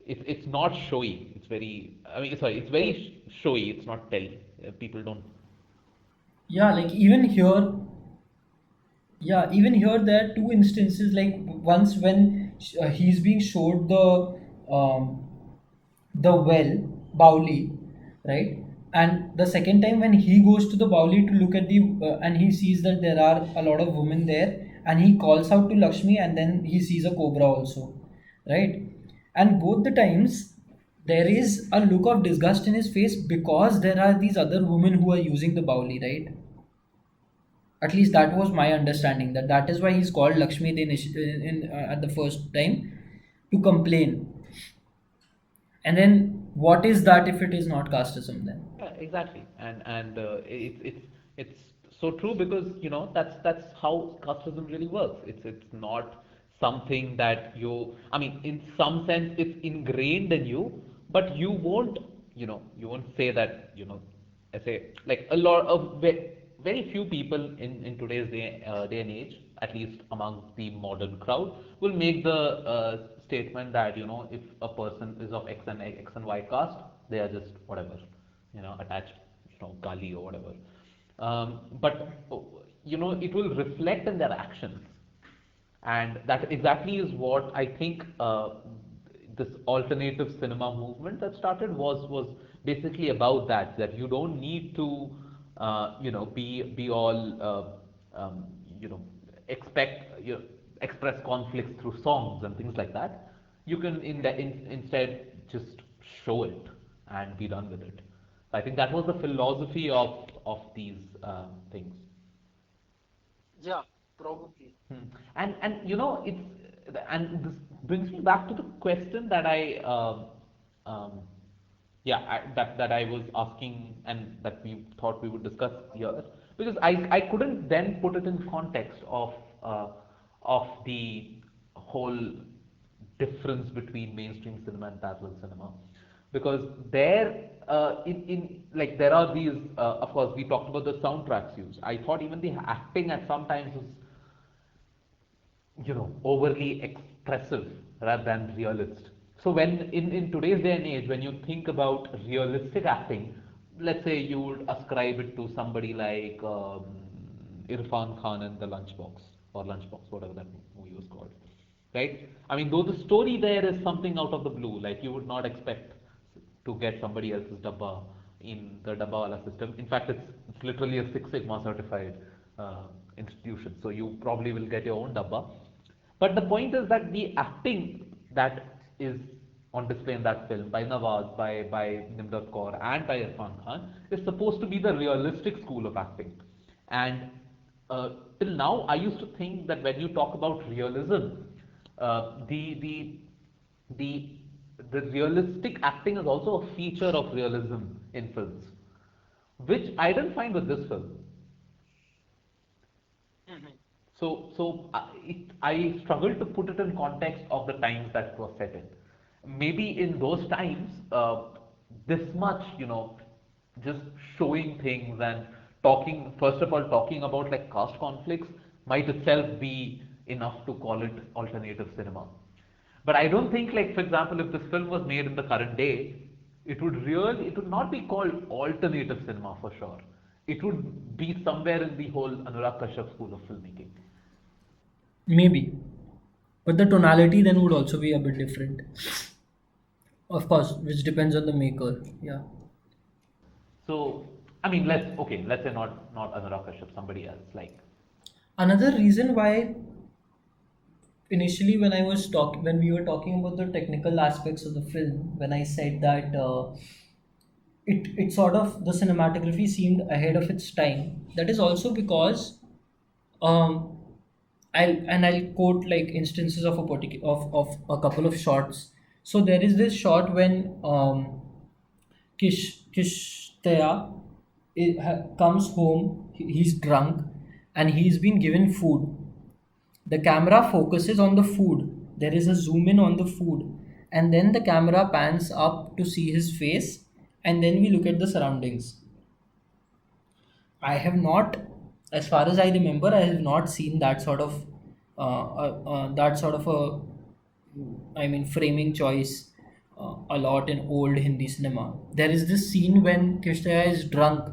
it's not showy. It's very, I mean, sorry, it's very showy. It's not telling. People don't. Yeah, like even here there are two instances. Like once when he's being showed um, the well Bauli, right? And the second time when he goes to the Bauli to look at the and he sees that there are a lot of women there, and he calls out to Lakshmi, and then he sees a cobra also, right? And both the times there is a look of disgust in his face because there are these other women who are using the Bauli, right? At least that was my understanding, that is why he's called Lakshmi at the first time to complain. And then What is that if it is not casteism then? Yeah, exactly, and it's so true because that's how casteism really works. It's not something that I mean, in some sense, it's ingrained in you, but you won't say that I say like a lot of very few people in today's day and age, at least among the modern crowd, will make the statement that if a person is of X and Y caste, they are just whatever, attached, gali or whatever. But it will reflect in their actions, and that exactly is what I think this alternative cinema movement that started was basically about that you don't need to be all you know express conflicts through songs and things like that. You can instead just show it and be done with it. I think that was the philosophy of these things. Yeah, probably. And this brings me back to the question that um, that I was asking and that we thought we would discuss here, because I couldn't then put it in context of the whole difference between mainstream cinema and parallel cinema, because there in like there are these of course we talked about the soundtracks used. I thought even the acting at some times was overly expressive rather than realist. So when in today's day and age, when you think about realistic acting, let's say you would ascribe it to somebody like Irfan Khan and the Lunchbox, or Lunchbox, whatever that movie was called, right? I mean, though the story there is something out of the blue, like you would not expect to get somebody else's dabba in the dabbawala system. In fact, it's literally a Six Sigma certified institution, so you probably will get your own dabba. But the point is that the acting that is on display in that film by Nawaz, by Nimrat Kaur, and by Irfan Khan is supposed to be the realistic school of acting. And till now, I used to think that when you talk about realism, uh, the the the the realistic acting is also a feature of realism in films, which I didn't find with this film. Mhm. I struggle to put it in context of the times that it was set in. Maybe in those times, this much, just showing things and talking, first of all, talking about like caste conflicts might itself be enough to call it alternative cinema. But I don't think, like, for example, if this film was made in the current day, it would not be called alternative cinema for sure. It would be somewhere in the whole Anurag Kashyap school of filmmaking. Maybe. But the tonality then would also be a bit different. Of course, which depends on the maker. Yeah. So, I mean, let's say not Anurag Kashyap, somebody else. Like, Another reason why initially when we were talking about the technical aspects of the film, when I said that it sort of the cinematography seemed ahead of its time. That is also because um, I'll quote like instances of of a couple of shots. So there is this shot when Kishtaya comes home. He's drunk and he's been given food. The camera focuses on the food. There is a zoom in on the food, and then the camera pans up to see his face, and then we look at the surroundings. I have not, as far as I remember, I have not seen that sort of a, I mean, framing choice a lot in old Hindi cinema. There is this scene when Krishnaya is drunk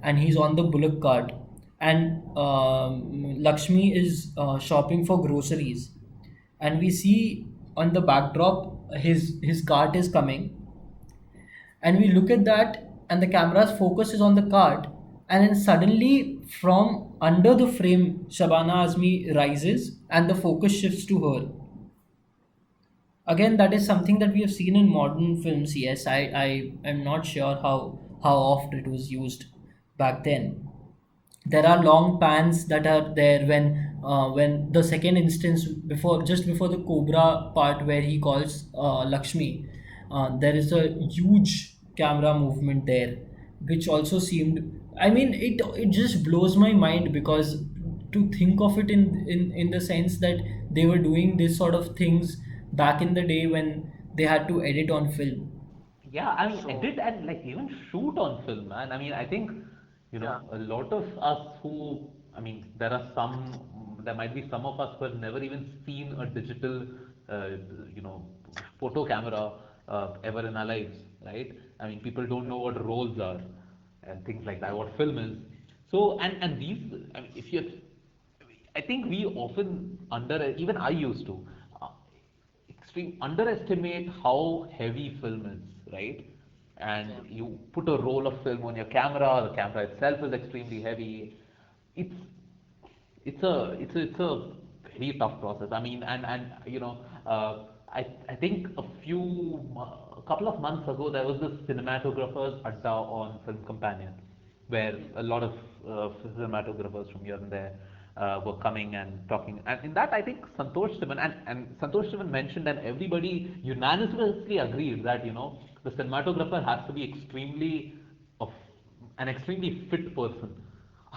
and he's on the bullock cart, and Lakshmi is shopping for groceries, and we see on the backdrop his cart is coming, and we look at that and the camera's focus is on the cart, and then suddenly from under the frame Shabana Azmi rises and the focus shifts to her. Again, that is something that we have seen in modern films. Yes, I am not sure how oft it was used back then. There are long pans that are there when the second instance, before, just before the cobra part where he calls Lakshmi, There is a huge camera movement there, which also seemed. I mean, it just blows my mind because to think of it in the sense that they were doing this sort of things back in the day when they had to edit on film. Yeah, I mean, So, edit and like even shoot on film, man. I mean, I think, yeah, a lot of us who, I mean, there might be some of us who have never even seen a digital, uh, you know, photo camera ever in our lives, right? I mean, people don't know what rolls are and things like that, what film is. So, and these, I mean, if you I think we often even I used to uh, extreme underestimate how heavy film is, right? And yeah, you put a roll of film on your camera, the camera itself is extremely heavy. It's it's a very tough process. I mean, and I think a couple of months ago there was this cinematographers adda on Film Companion, where a lot of cinematographers from here and there were coming and talking. And in that, I think Santosh Sivan and Santosh Sivan mentioned, and everybody unanimously agreed that the cinematographer has to be of an extremely fit person.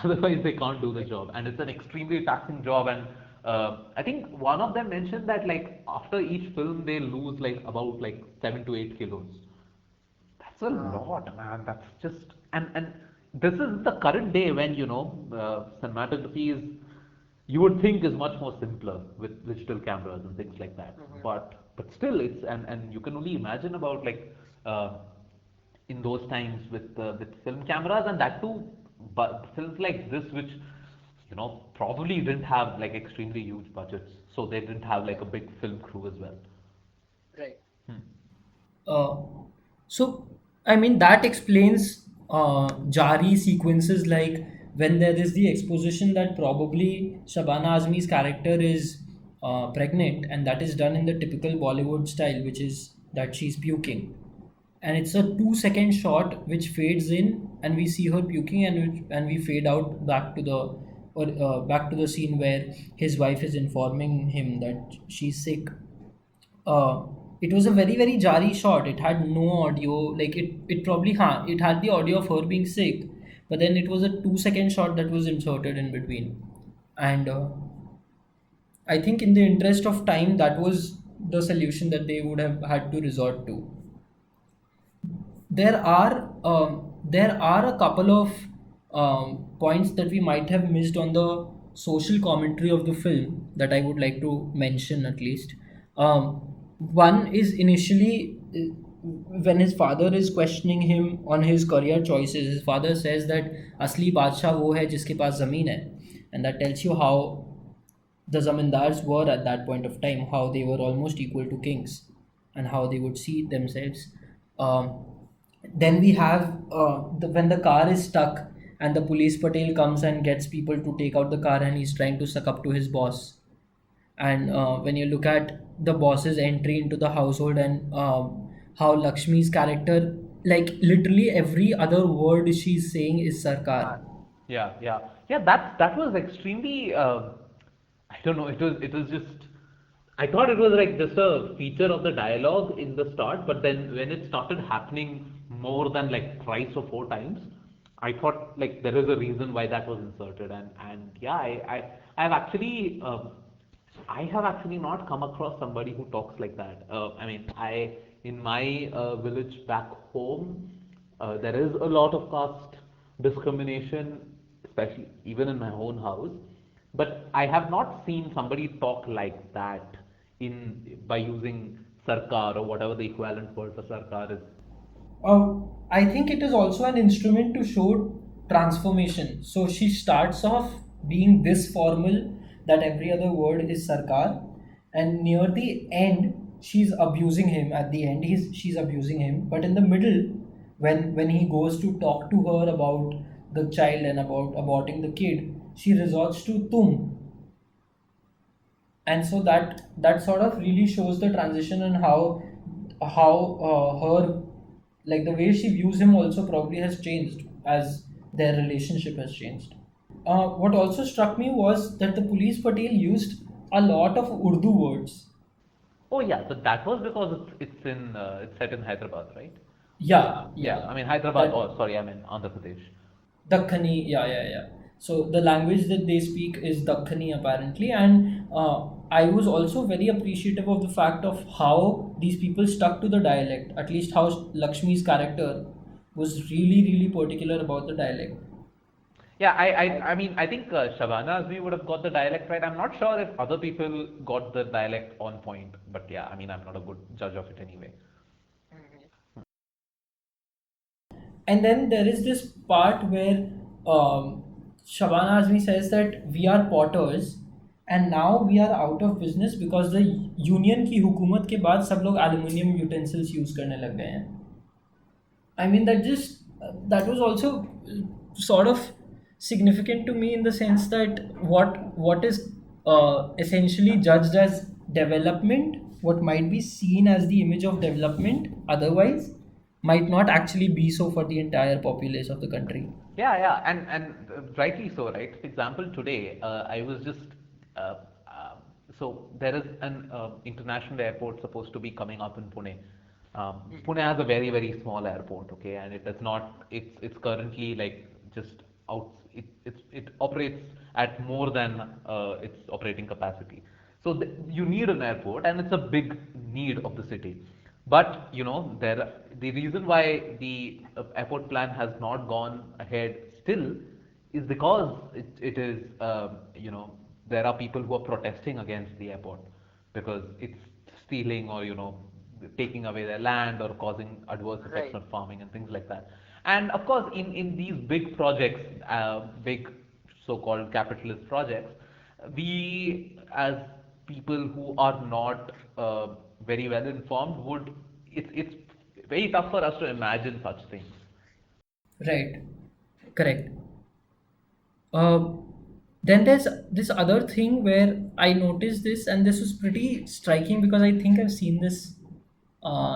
Otherwise, they can't do the job, and it's an extremely taxing job. And I think one of them mentioned that like after each film, they lose like about like 7 to 8 kilos. That's a uh, lot, man. That's just and this is the current day when cinematography is you would think is much more simpler with digital cameras and things like that. mhm, But still, it's and you can only imagine about like uh, in those times with film cameras and that too, but films like this which probably didn't have like extremely huge budgets, so they didn't have like yeah, a big film crew as well. right. Hmm. Uh, so, I mean, that explains Jari sequences like when there is the exposition that probably Shabana Azmi's character is pregnant, and that is done in the typical Bollywood style, which is that she's puking. And it's a 2 second shot which fades in, and we see her puking, and we fade out back to back to the scene where his wife is informing him that she's sick. It was a very jarry shot. It had no audio. Like it probably it had the audio of her being sick, but then it was a 2 second shot that was inserted in between. And I think in the interest of time, that was the solution that they would have had to resort to. There are a couple of points that we might have missed on the social commentary of the film that I would like to mention at least. One is initially when his father is questioning him on his career choices. His father says that असली बादशाह वो है जिसके पास ज़मीन है, and that tells you how the zamindars were at that point of time, how they were almost equal to kings, and how they would see themselves. Um, then we have when the car is stuck and the police patel comes and gets people to take out the car, and he's trying to suck up to his boss. And when you look at the boss's entry into the household, and how Lakshmi's character, like literally every other word she's saying is Sarkar. Yeah, yeah, yeah. That was extremely. I don't know. It was just. I thought it was like just a feature of the dialogue in the start, but then when it started happening more than like thrice or four times, I thought like there is a reason why that was inserted, and yeah, I've actually I have actually not come across somebody who talks like that. I mean, I in my village back home, there is a lot of caste discrimination, especially even in my own house. But I have not seen somebody talk like that in by using sarkar or whatever the equivalent word for sarkar is. I think it is also an instrument to show transformation. So she starts off being this formal that every other word is Sarkar, and near the end, she's abusing him. At the end, she's abusing him, but in the middle, when he goes to talk to her about the child and about aborting the kid, she resorts to tum, and so that sort of really shows the transition and how her, like the way she views him also probably has changed as their relationship has changed. What also struck me was that the police patel used a lot of Urdu words. Oh yeah, so that was because it's set in Hyderabad, right? Yeah, Yeah, yeah. I mean Hyderabad. That Oh, sorry, I mean Andhra Pradesh. Dakhani, yeah, yeah, yeah. So the language that they speak is Dakhani apparently, and I was also very appreciative of the fact of how these people stuck to the dialect. At least how Lakshmi's character was really, really particular about the dialect. Yeah, I mean, I think Shabana Azmi would have got the dialect right. I'm not sure if other people got the dialect on point, but yeah, I mean, I'm not a good judge of it anyway. And then there is this part where Shabana Azmi says that we are potters and now we are out of business because the union की हुकूमत के बाद सब लोग aluminium utensils use करने लग गए हैं. I mean, that was also sort of significant to me in the sense that what is essentially judged as development, what might be seen as the image of development, otherwise might not actually be so for the entire populace of the country. Yeah, yeah, and rightly so, right? For example, today I was just uh, uh, so there is an international airport supposed to be coming up in Pune. Pune has a very small airport, okay, and it does not. It's currently like just out. It operates at more than its operating capacity. So you need an airport, and it's a big need of the city. But the reason why the airport plan has not gone ahead still is because it is there are people who are protesting against the airport because it's stealing or taking away their land or causing adverse effects on farming and things like that. And of course, in these big projects, big so-called capitalist projects, we as people who are not very well informed would it's very tough for us to imagine such things. Right. Correct. Uh, then there's this other thing where I noticed this, and this was pretty striking because I think I've seen this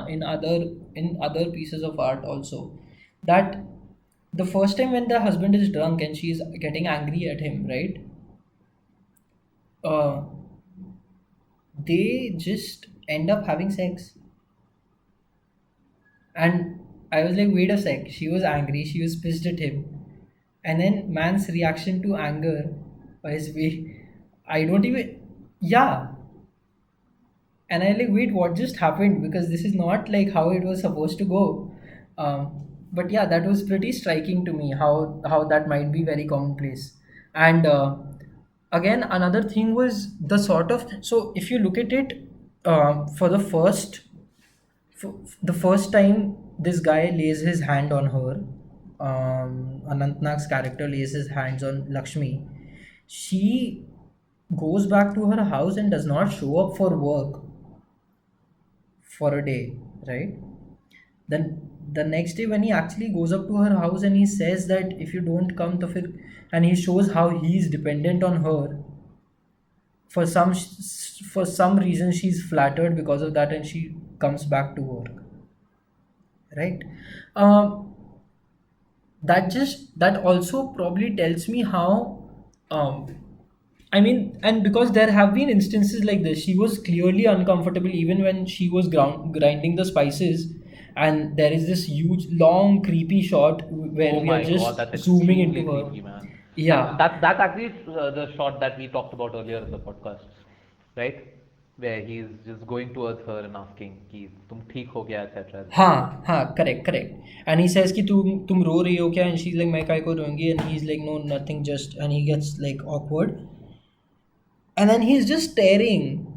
in other pieces of art also. That the first time when the husband is drunk and she's getting angry at him, right? Uh, they just end up having sex, and I was like, wait a sec. She was angry. She was pissed at him, and then man's reaction to anger was way. I don't even. Yeah, and I like, wait, what just happened? Because this is not like how it was supposed to go. But yeah, that was pretty striking to me how that might be very commonplace. And again, another thing was the sort of, so if you look at it, for the first time this guy lays his hand on her, Anantnag's character lays his hands on Lakshmi, she goes back to her house and does not show up for work for a day, right? Then the next day when he actually goes up to her house and he says that if you don't come to fir, and he shows how he's dependent on her, for some reason she's flattered because of that and she comes back to work, right? um, that also probably tells me how um, I mean, and because there have been instances like this, she was clearly uncomfortable even when she was grinding the spices, and there is this huge, long, creepy shot where Oh we are my God, just that's zooming extremely into her. creepy, man. And Yeah, that's actually the shot that we talked about earlier in the podcast, right? Where he's just going towards her and asking, "कि तुम ठीक हो गया," etc. हाँ हाँ, correct, correct. And he says कि तुम रो रही हो क्या? And she's like, मैं काय को रोऊंगी? And he's like, no, nothing, just. And he gets like awkward, and then he's just staring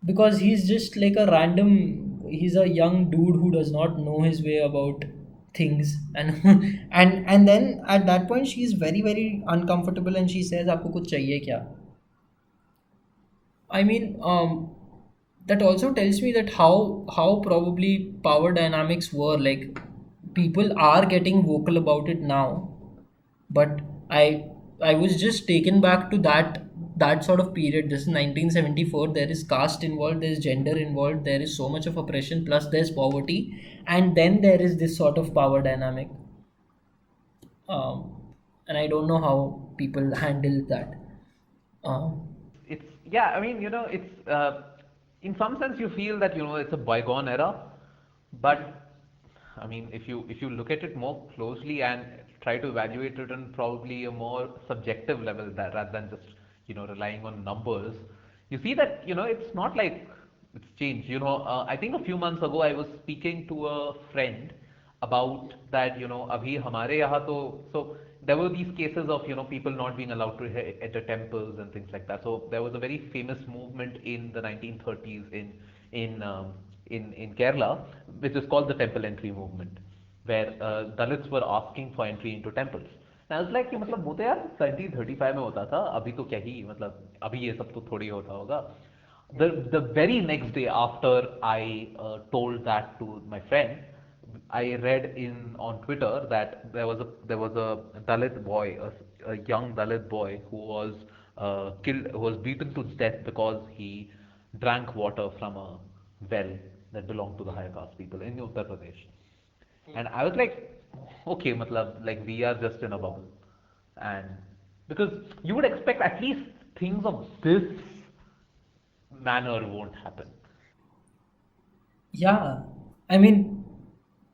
because he's just like a random, he's a young dude who does not know his way about things. And and then at that point she's very uncomfortable and she says आपको कुछ चाहिए क्या? I mean, that also tells me that how probably power dynamics were. Like, people are getting vocal about it now, but I was just taken back to that sort of period. This is 1974. There is caste involved. There is gender involved. There is so much of oppression. Plus, there's poverty, and then there is this sort of power dynamic. And I don't know how people handle that. Um, It's yeah, I mean, it's in some sense you feel that it's a bygone era, but I mean if you look at it more closely and try to evaluate it on probably a more subjective level, that rather than just relying on numbers, you see that it's not like it's changed. I think a few months ago I was speaking to a friend about that. Abhi hamare yahan to, so there were these cases of people not being allowed to enter temples and things like that. So there was a very famous movement in the 1930s in um, in Kerala, which is called the temple entry movement, where Dalits were asking for entry into temples. And I was like कि मतलब वो तो यार 1935 में होता था, अभी तो क्या ही मतलब अभी ये सब तो थोड़ी होता होगा. The very next day after I told that to my friend, I read in on Twitter that there was a Dalit boy, a young Dalit boy who was killed, who was beaten to death because he drank water from a well that belonged to the higher caste people in Uttar Pradesh. And I was like, okay, matlab, like we are just in a bubble, and because you would expect at least things of this manner won't happen. Yeah, I mean,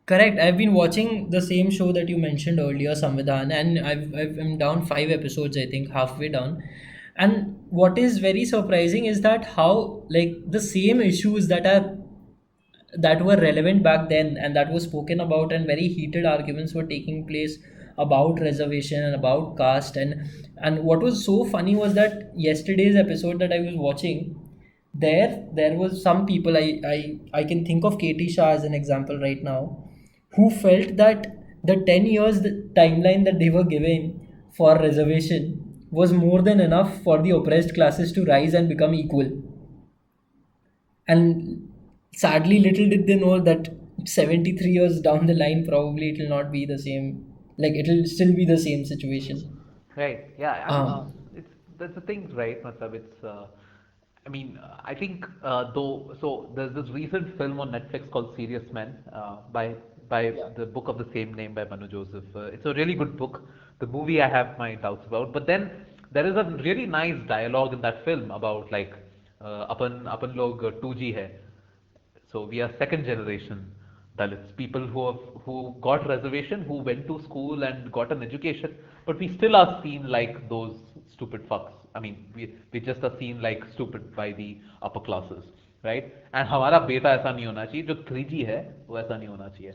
correct. I've been watching the same show that you mentioned earlier, Samvidhan, and I'm down 5 episodes, I think, halfway down. And what is very surprising is that how, like, the same issues that were relevant back then and that was spoken about, and very heated arguments were taking place about reservation and about caste. And what was so funny was that yesterday's episode that I was watching, there was some people, I can think of Katie Shah as an example right now, who felt that the 10 years the timeline that they were given for reservation was more than enough for the oppressed classes to rise and become equal. And sadly, little did they know that 73 years down the line, probably it will not be the same. Like, it will still be the same situation. Right. Yeah. I mean, Um, it's that's the thing, right? Matlab, it's. I mean, I think though. So there's this recent film on Netflix called Serious Men, by the book of the same name by Manu Joseph. It's a really good book. The movie I have my doubts about, but then there is a really nice dialogue in that film about like अपन अपन लोग 2G है. So we are second generation Dalits, people who got reservation, who went to school and got an education, but we still are seen like those stupid fucks. I mean, we just are seen like stupid by the upper classes, right? And हमारा बेटा ऐसा नहीं होना चाहिए, जो 3G है, वो ऐसा नहीं होना चाहिए.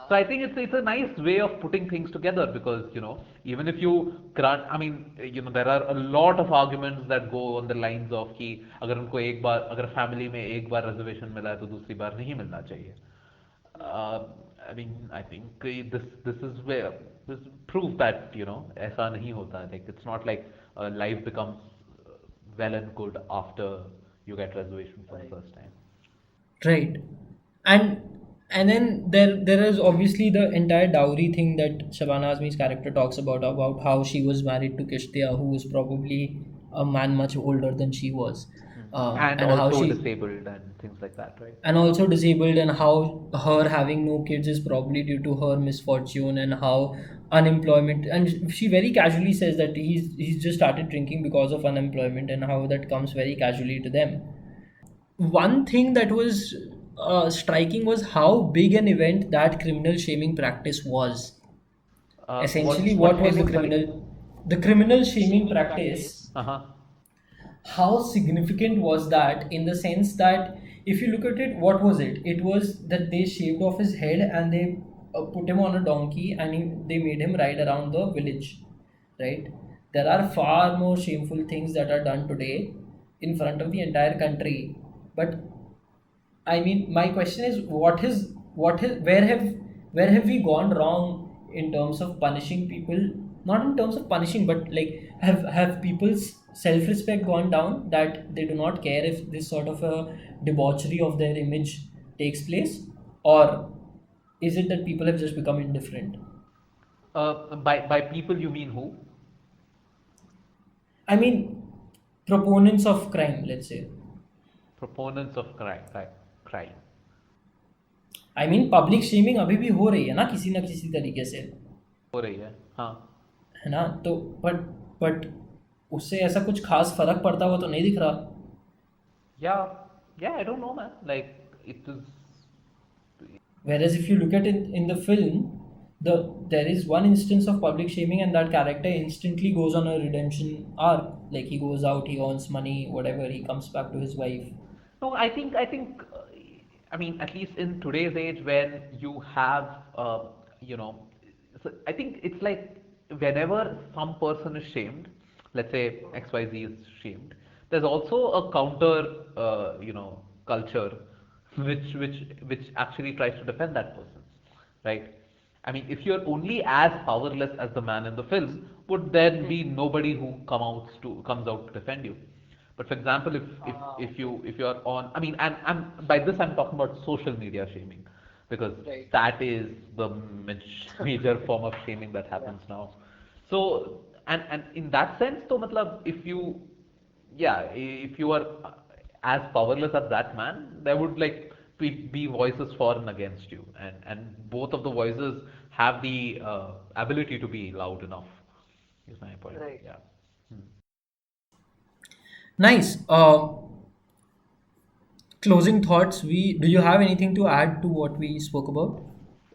So I think it's a nice way of putting things together, because even if you grant, I mean, there are a lot of arguments that go on the lines of कि अगर उनको एक बार, अगर फैमिली में एक बार reservation मिला है तो दूसरी बार नहीं मिलना चाहिए. uh, I mean, I think this is where this proof that ऐसा नहीं होता. Like it's not like life becomes well and good after you get reservation for the first time. right. And and then there is obviously the entire dowry thing that Shabana Azmi's character talks about how she was married to Kishtia, who was probably a man much older than she was, And and how also she disabled and things like that, right? and also disabled, and how her having no kids is probably due to her misfortune, and how unemployment, and she very casually says that he's just started drinking because of unemployment, and how that comes very casually to them. One thing that was striking was how big an event that criminal shaming practice was. Essentially, What what was shaming? Sorry. the criminal shaming practice? Uh huh. How significant was that, in the sense that if you look at it, what was it? It was that they shaved off his head and they put him on a donkey, and they made him ride around the village, right? There are far more shameful things that are done today in front of the entire country. But I mean, my question is, where have we gone wrong in terms of punishing people? Not in terms of punishing, but like, have people's self-respect gone down, that they do not care if this sort of a debauchery of their image takes place, or is it that people have just become indifferent? By people you mean who? I mean, proponents of crime, let's say. Proponents of crime, right? Crime. I mean, public shaming अभी भी हो रही है ना, किसी ना किसी तरीके से, हो रही है, हाँ. है ना? तो बट उससे ऐसा कुछ खास फर्क पड़ता हुआ तो नहीं दिख रहा. Yeah, Yeah, I don't know, man. Like it was. Whereas if you look at it in the film, there is one instance of public shaming, and that character instantly goes on a redemption arc. Like he goes out, he earns money, whatever. He comes back to his wife. No, I mean, at least in today's age, when you have, you know, so I think it's like whenever some person is shamed, let's say XYZ is shamed, there's also a counter, culture which actually tries to defend that person, right? I mean, if you're only as powerless as the man in the film, would then be nobody who comes out to defend you. But for example, if you're on, I mean, and by this I'm talking about social media shaming, because Right. that is the major form of shaming that Yeah. happens now. So and in that sense, so matlab, if you yeah, if you are as powerless as that man, there would like be voices for and against you, and both of the voices have the ability to be loud enough. Is my point. Right. Yeah. Nice. Closing thoughts. We Do you have anything to add to what we spoke about?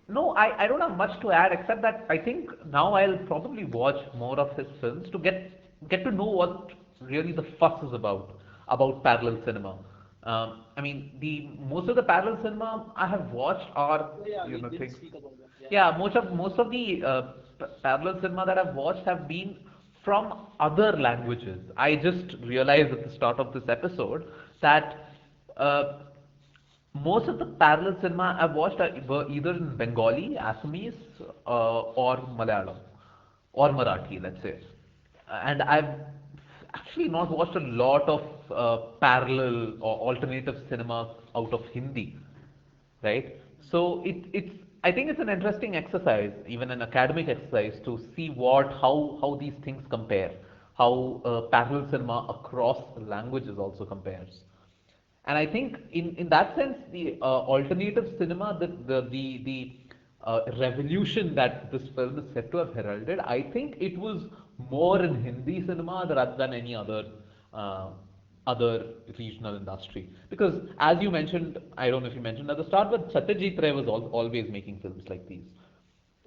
No, I don't have much to add except that I think now I'll probably watch more of his films to get to know what really the fuss is about parallel cinema. I mean, the most of the parallel cinema I have watched are So yeah, we did things. speak about them. Yeah. Yeah, most of the parallel cinema that I've watched have been from other languages. I just realized at the start of this episode that uh, most of the parallel cinema I've watched were either in Bengali, Assamese, or Malayalam, or Marathi, let's say. And I've actually not watched a lot of parallel or alternative cinema out of Hindi, right? So it's I think it's an interesting exercise, even an academic exercise, to see how these things compare, how parallel cinema across languages also compares. And I think in that sense, the alternative cinema, the revolution that this film is said to have heralded, I think it was more in Hindi cinema rather than any uh, other regional industry. Because as you mentioned, I don't know if you mentioned at the start, but Satyajit Ray was always making films like these,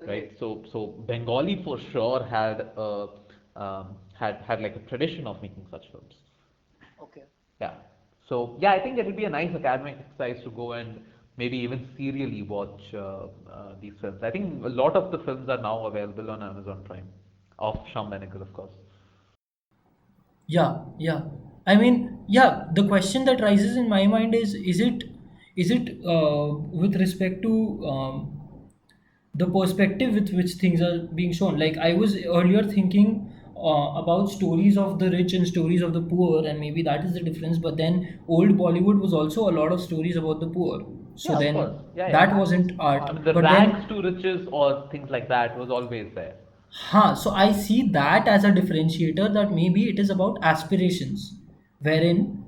right? Right. So Bengali for sure had like a tradition of making such films. Okay. Yeah. So yeah, I think it will be a nice academic exercise to go and maybe even serially watch these films. I think a lot of the films are now available on Amazon Prime, of Shyam Benegal, of course. Yeah, yeah. I mean, yeah. The question that rises in my mind is it with respect to the perspective with which things are being shown. Like I was earlier thinking about stories of the rich and stories of the poor, and maybe that is the difference. But then old Bollywood was also a lot of stories about the poor. So Yeah, of course. then Yeah, yeah. that wasn't I art. mean, the But rags then to riches or things like that was always there. so I see that as a differentiator, that maybe it is about aspirations, wherein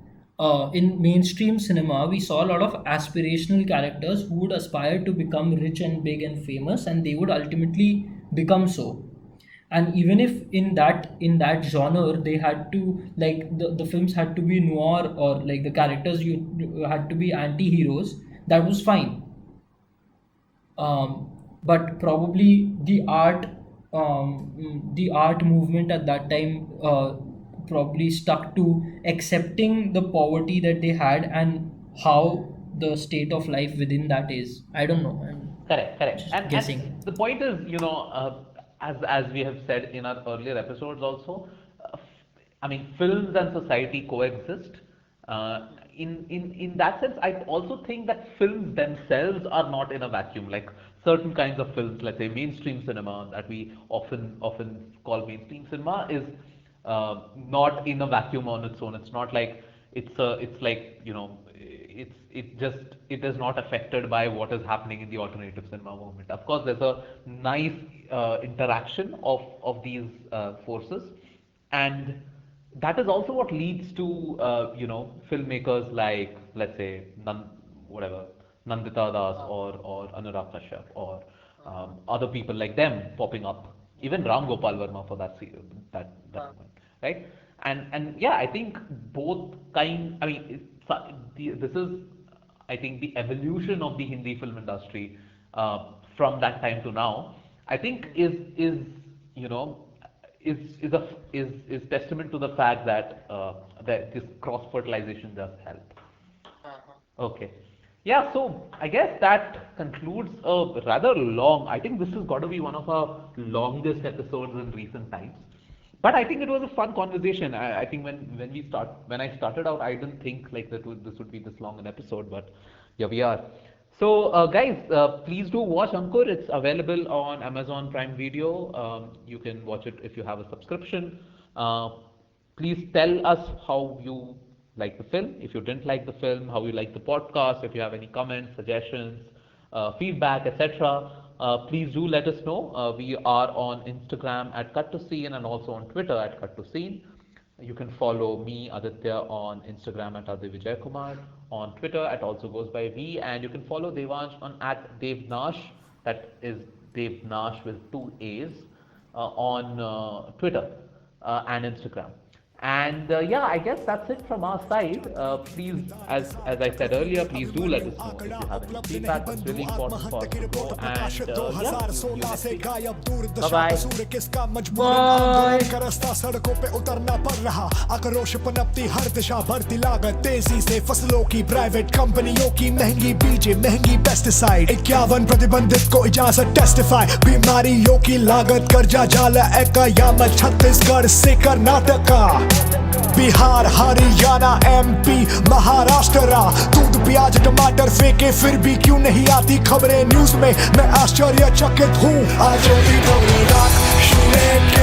in mainstream cinema we saw a lot of aspirational characters who would aspire to become rich and big and famous, and they would ultimately become so. And even if in that genre they had to, like, the films had to be noir, or like the characters you had to be anti-heroes, that was fine. But probably the art movement at that time probably stuck to accepting the poverty that they had, and how the state of life within that is. I don't know, I'm Correct, correct. just And guessing. the point is, as we have said in our earlier episodes also, I mean, films and society coexist. In that sense, I also think that films themselves are not in a vacuum. Like certain kinds of films, let's say mainstream cinema that we often call mainstream cinema, is not in a vacuum on its own. It's not like it's like it is not affected by what is happening in the alternative cinema movement. Of course, there's a nice interaction of these forces, and that is also what leads to filmmakers like, let's say, whatever, Nandita Das, Uh, or Anurag Kashyap, or uh, other people like them popping up, even Ram Gopal Verma for that uh, moment, right? And yeah, I think both kind. I mean, this is, I think, the evolution of the Hindi film industry from that time to now. I think is you know is testament to the fact that that this cross fertilization does help. Uh-huh. Okay. Yeah, so I guess that concludes a rather long, I think this has got to be one of our longest episodes in recent times. But I think it was a fun conversation. I think when I started out, I didn't think like this would be this long an episode, but here we are. So guys, please do watch Ankur. It's available on Amazon Prime Video. You can watch it if you have a subscription. Uh, Please tell us how you like the film, if you didn't like the film, how you like the podcast, if you have any comments, suggestions, feedback, etc. Please do let us know. We are on Instagram at Cut to Scene and also on Twitter at Cut to Scene. You can follow me, Aditya, on Instagram at Adi Vijay Kumar, on Twitter at also goes by V, and you can follow Devansh on at Devnash, that is Devnash with two A's, on Twitter and Instagram. And yeah, I guess that's it from our side. Please, as I said earlier, please do let us know if you have any feedback. It's really important for us to know. And yeah, see you next week. Bye bye. Bye. का रास्ता सड़कों पे उतरना पड़ रहा आक्रोश पनपती हर दिशा बढ़ती लागत तेजी से फसलों की प्राइवेट कंपनियों की महंगी बीजें महंगी पेस्टिसाइड 51 प्रतिबंधित को इजाजत टेस्टिफाई बीमारियों की लागत कर्जा जाल कयामत छत्तीसगढ़ से कर्नाटका बिहार हरियाणा एमपी महाराष्ट्र दूध प्याज टमाटर फेंके फिर भी क्यों नहीं आती खबरें न्यूज में मैं आश्चर्यचकित हूँ आज भी रात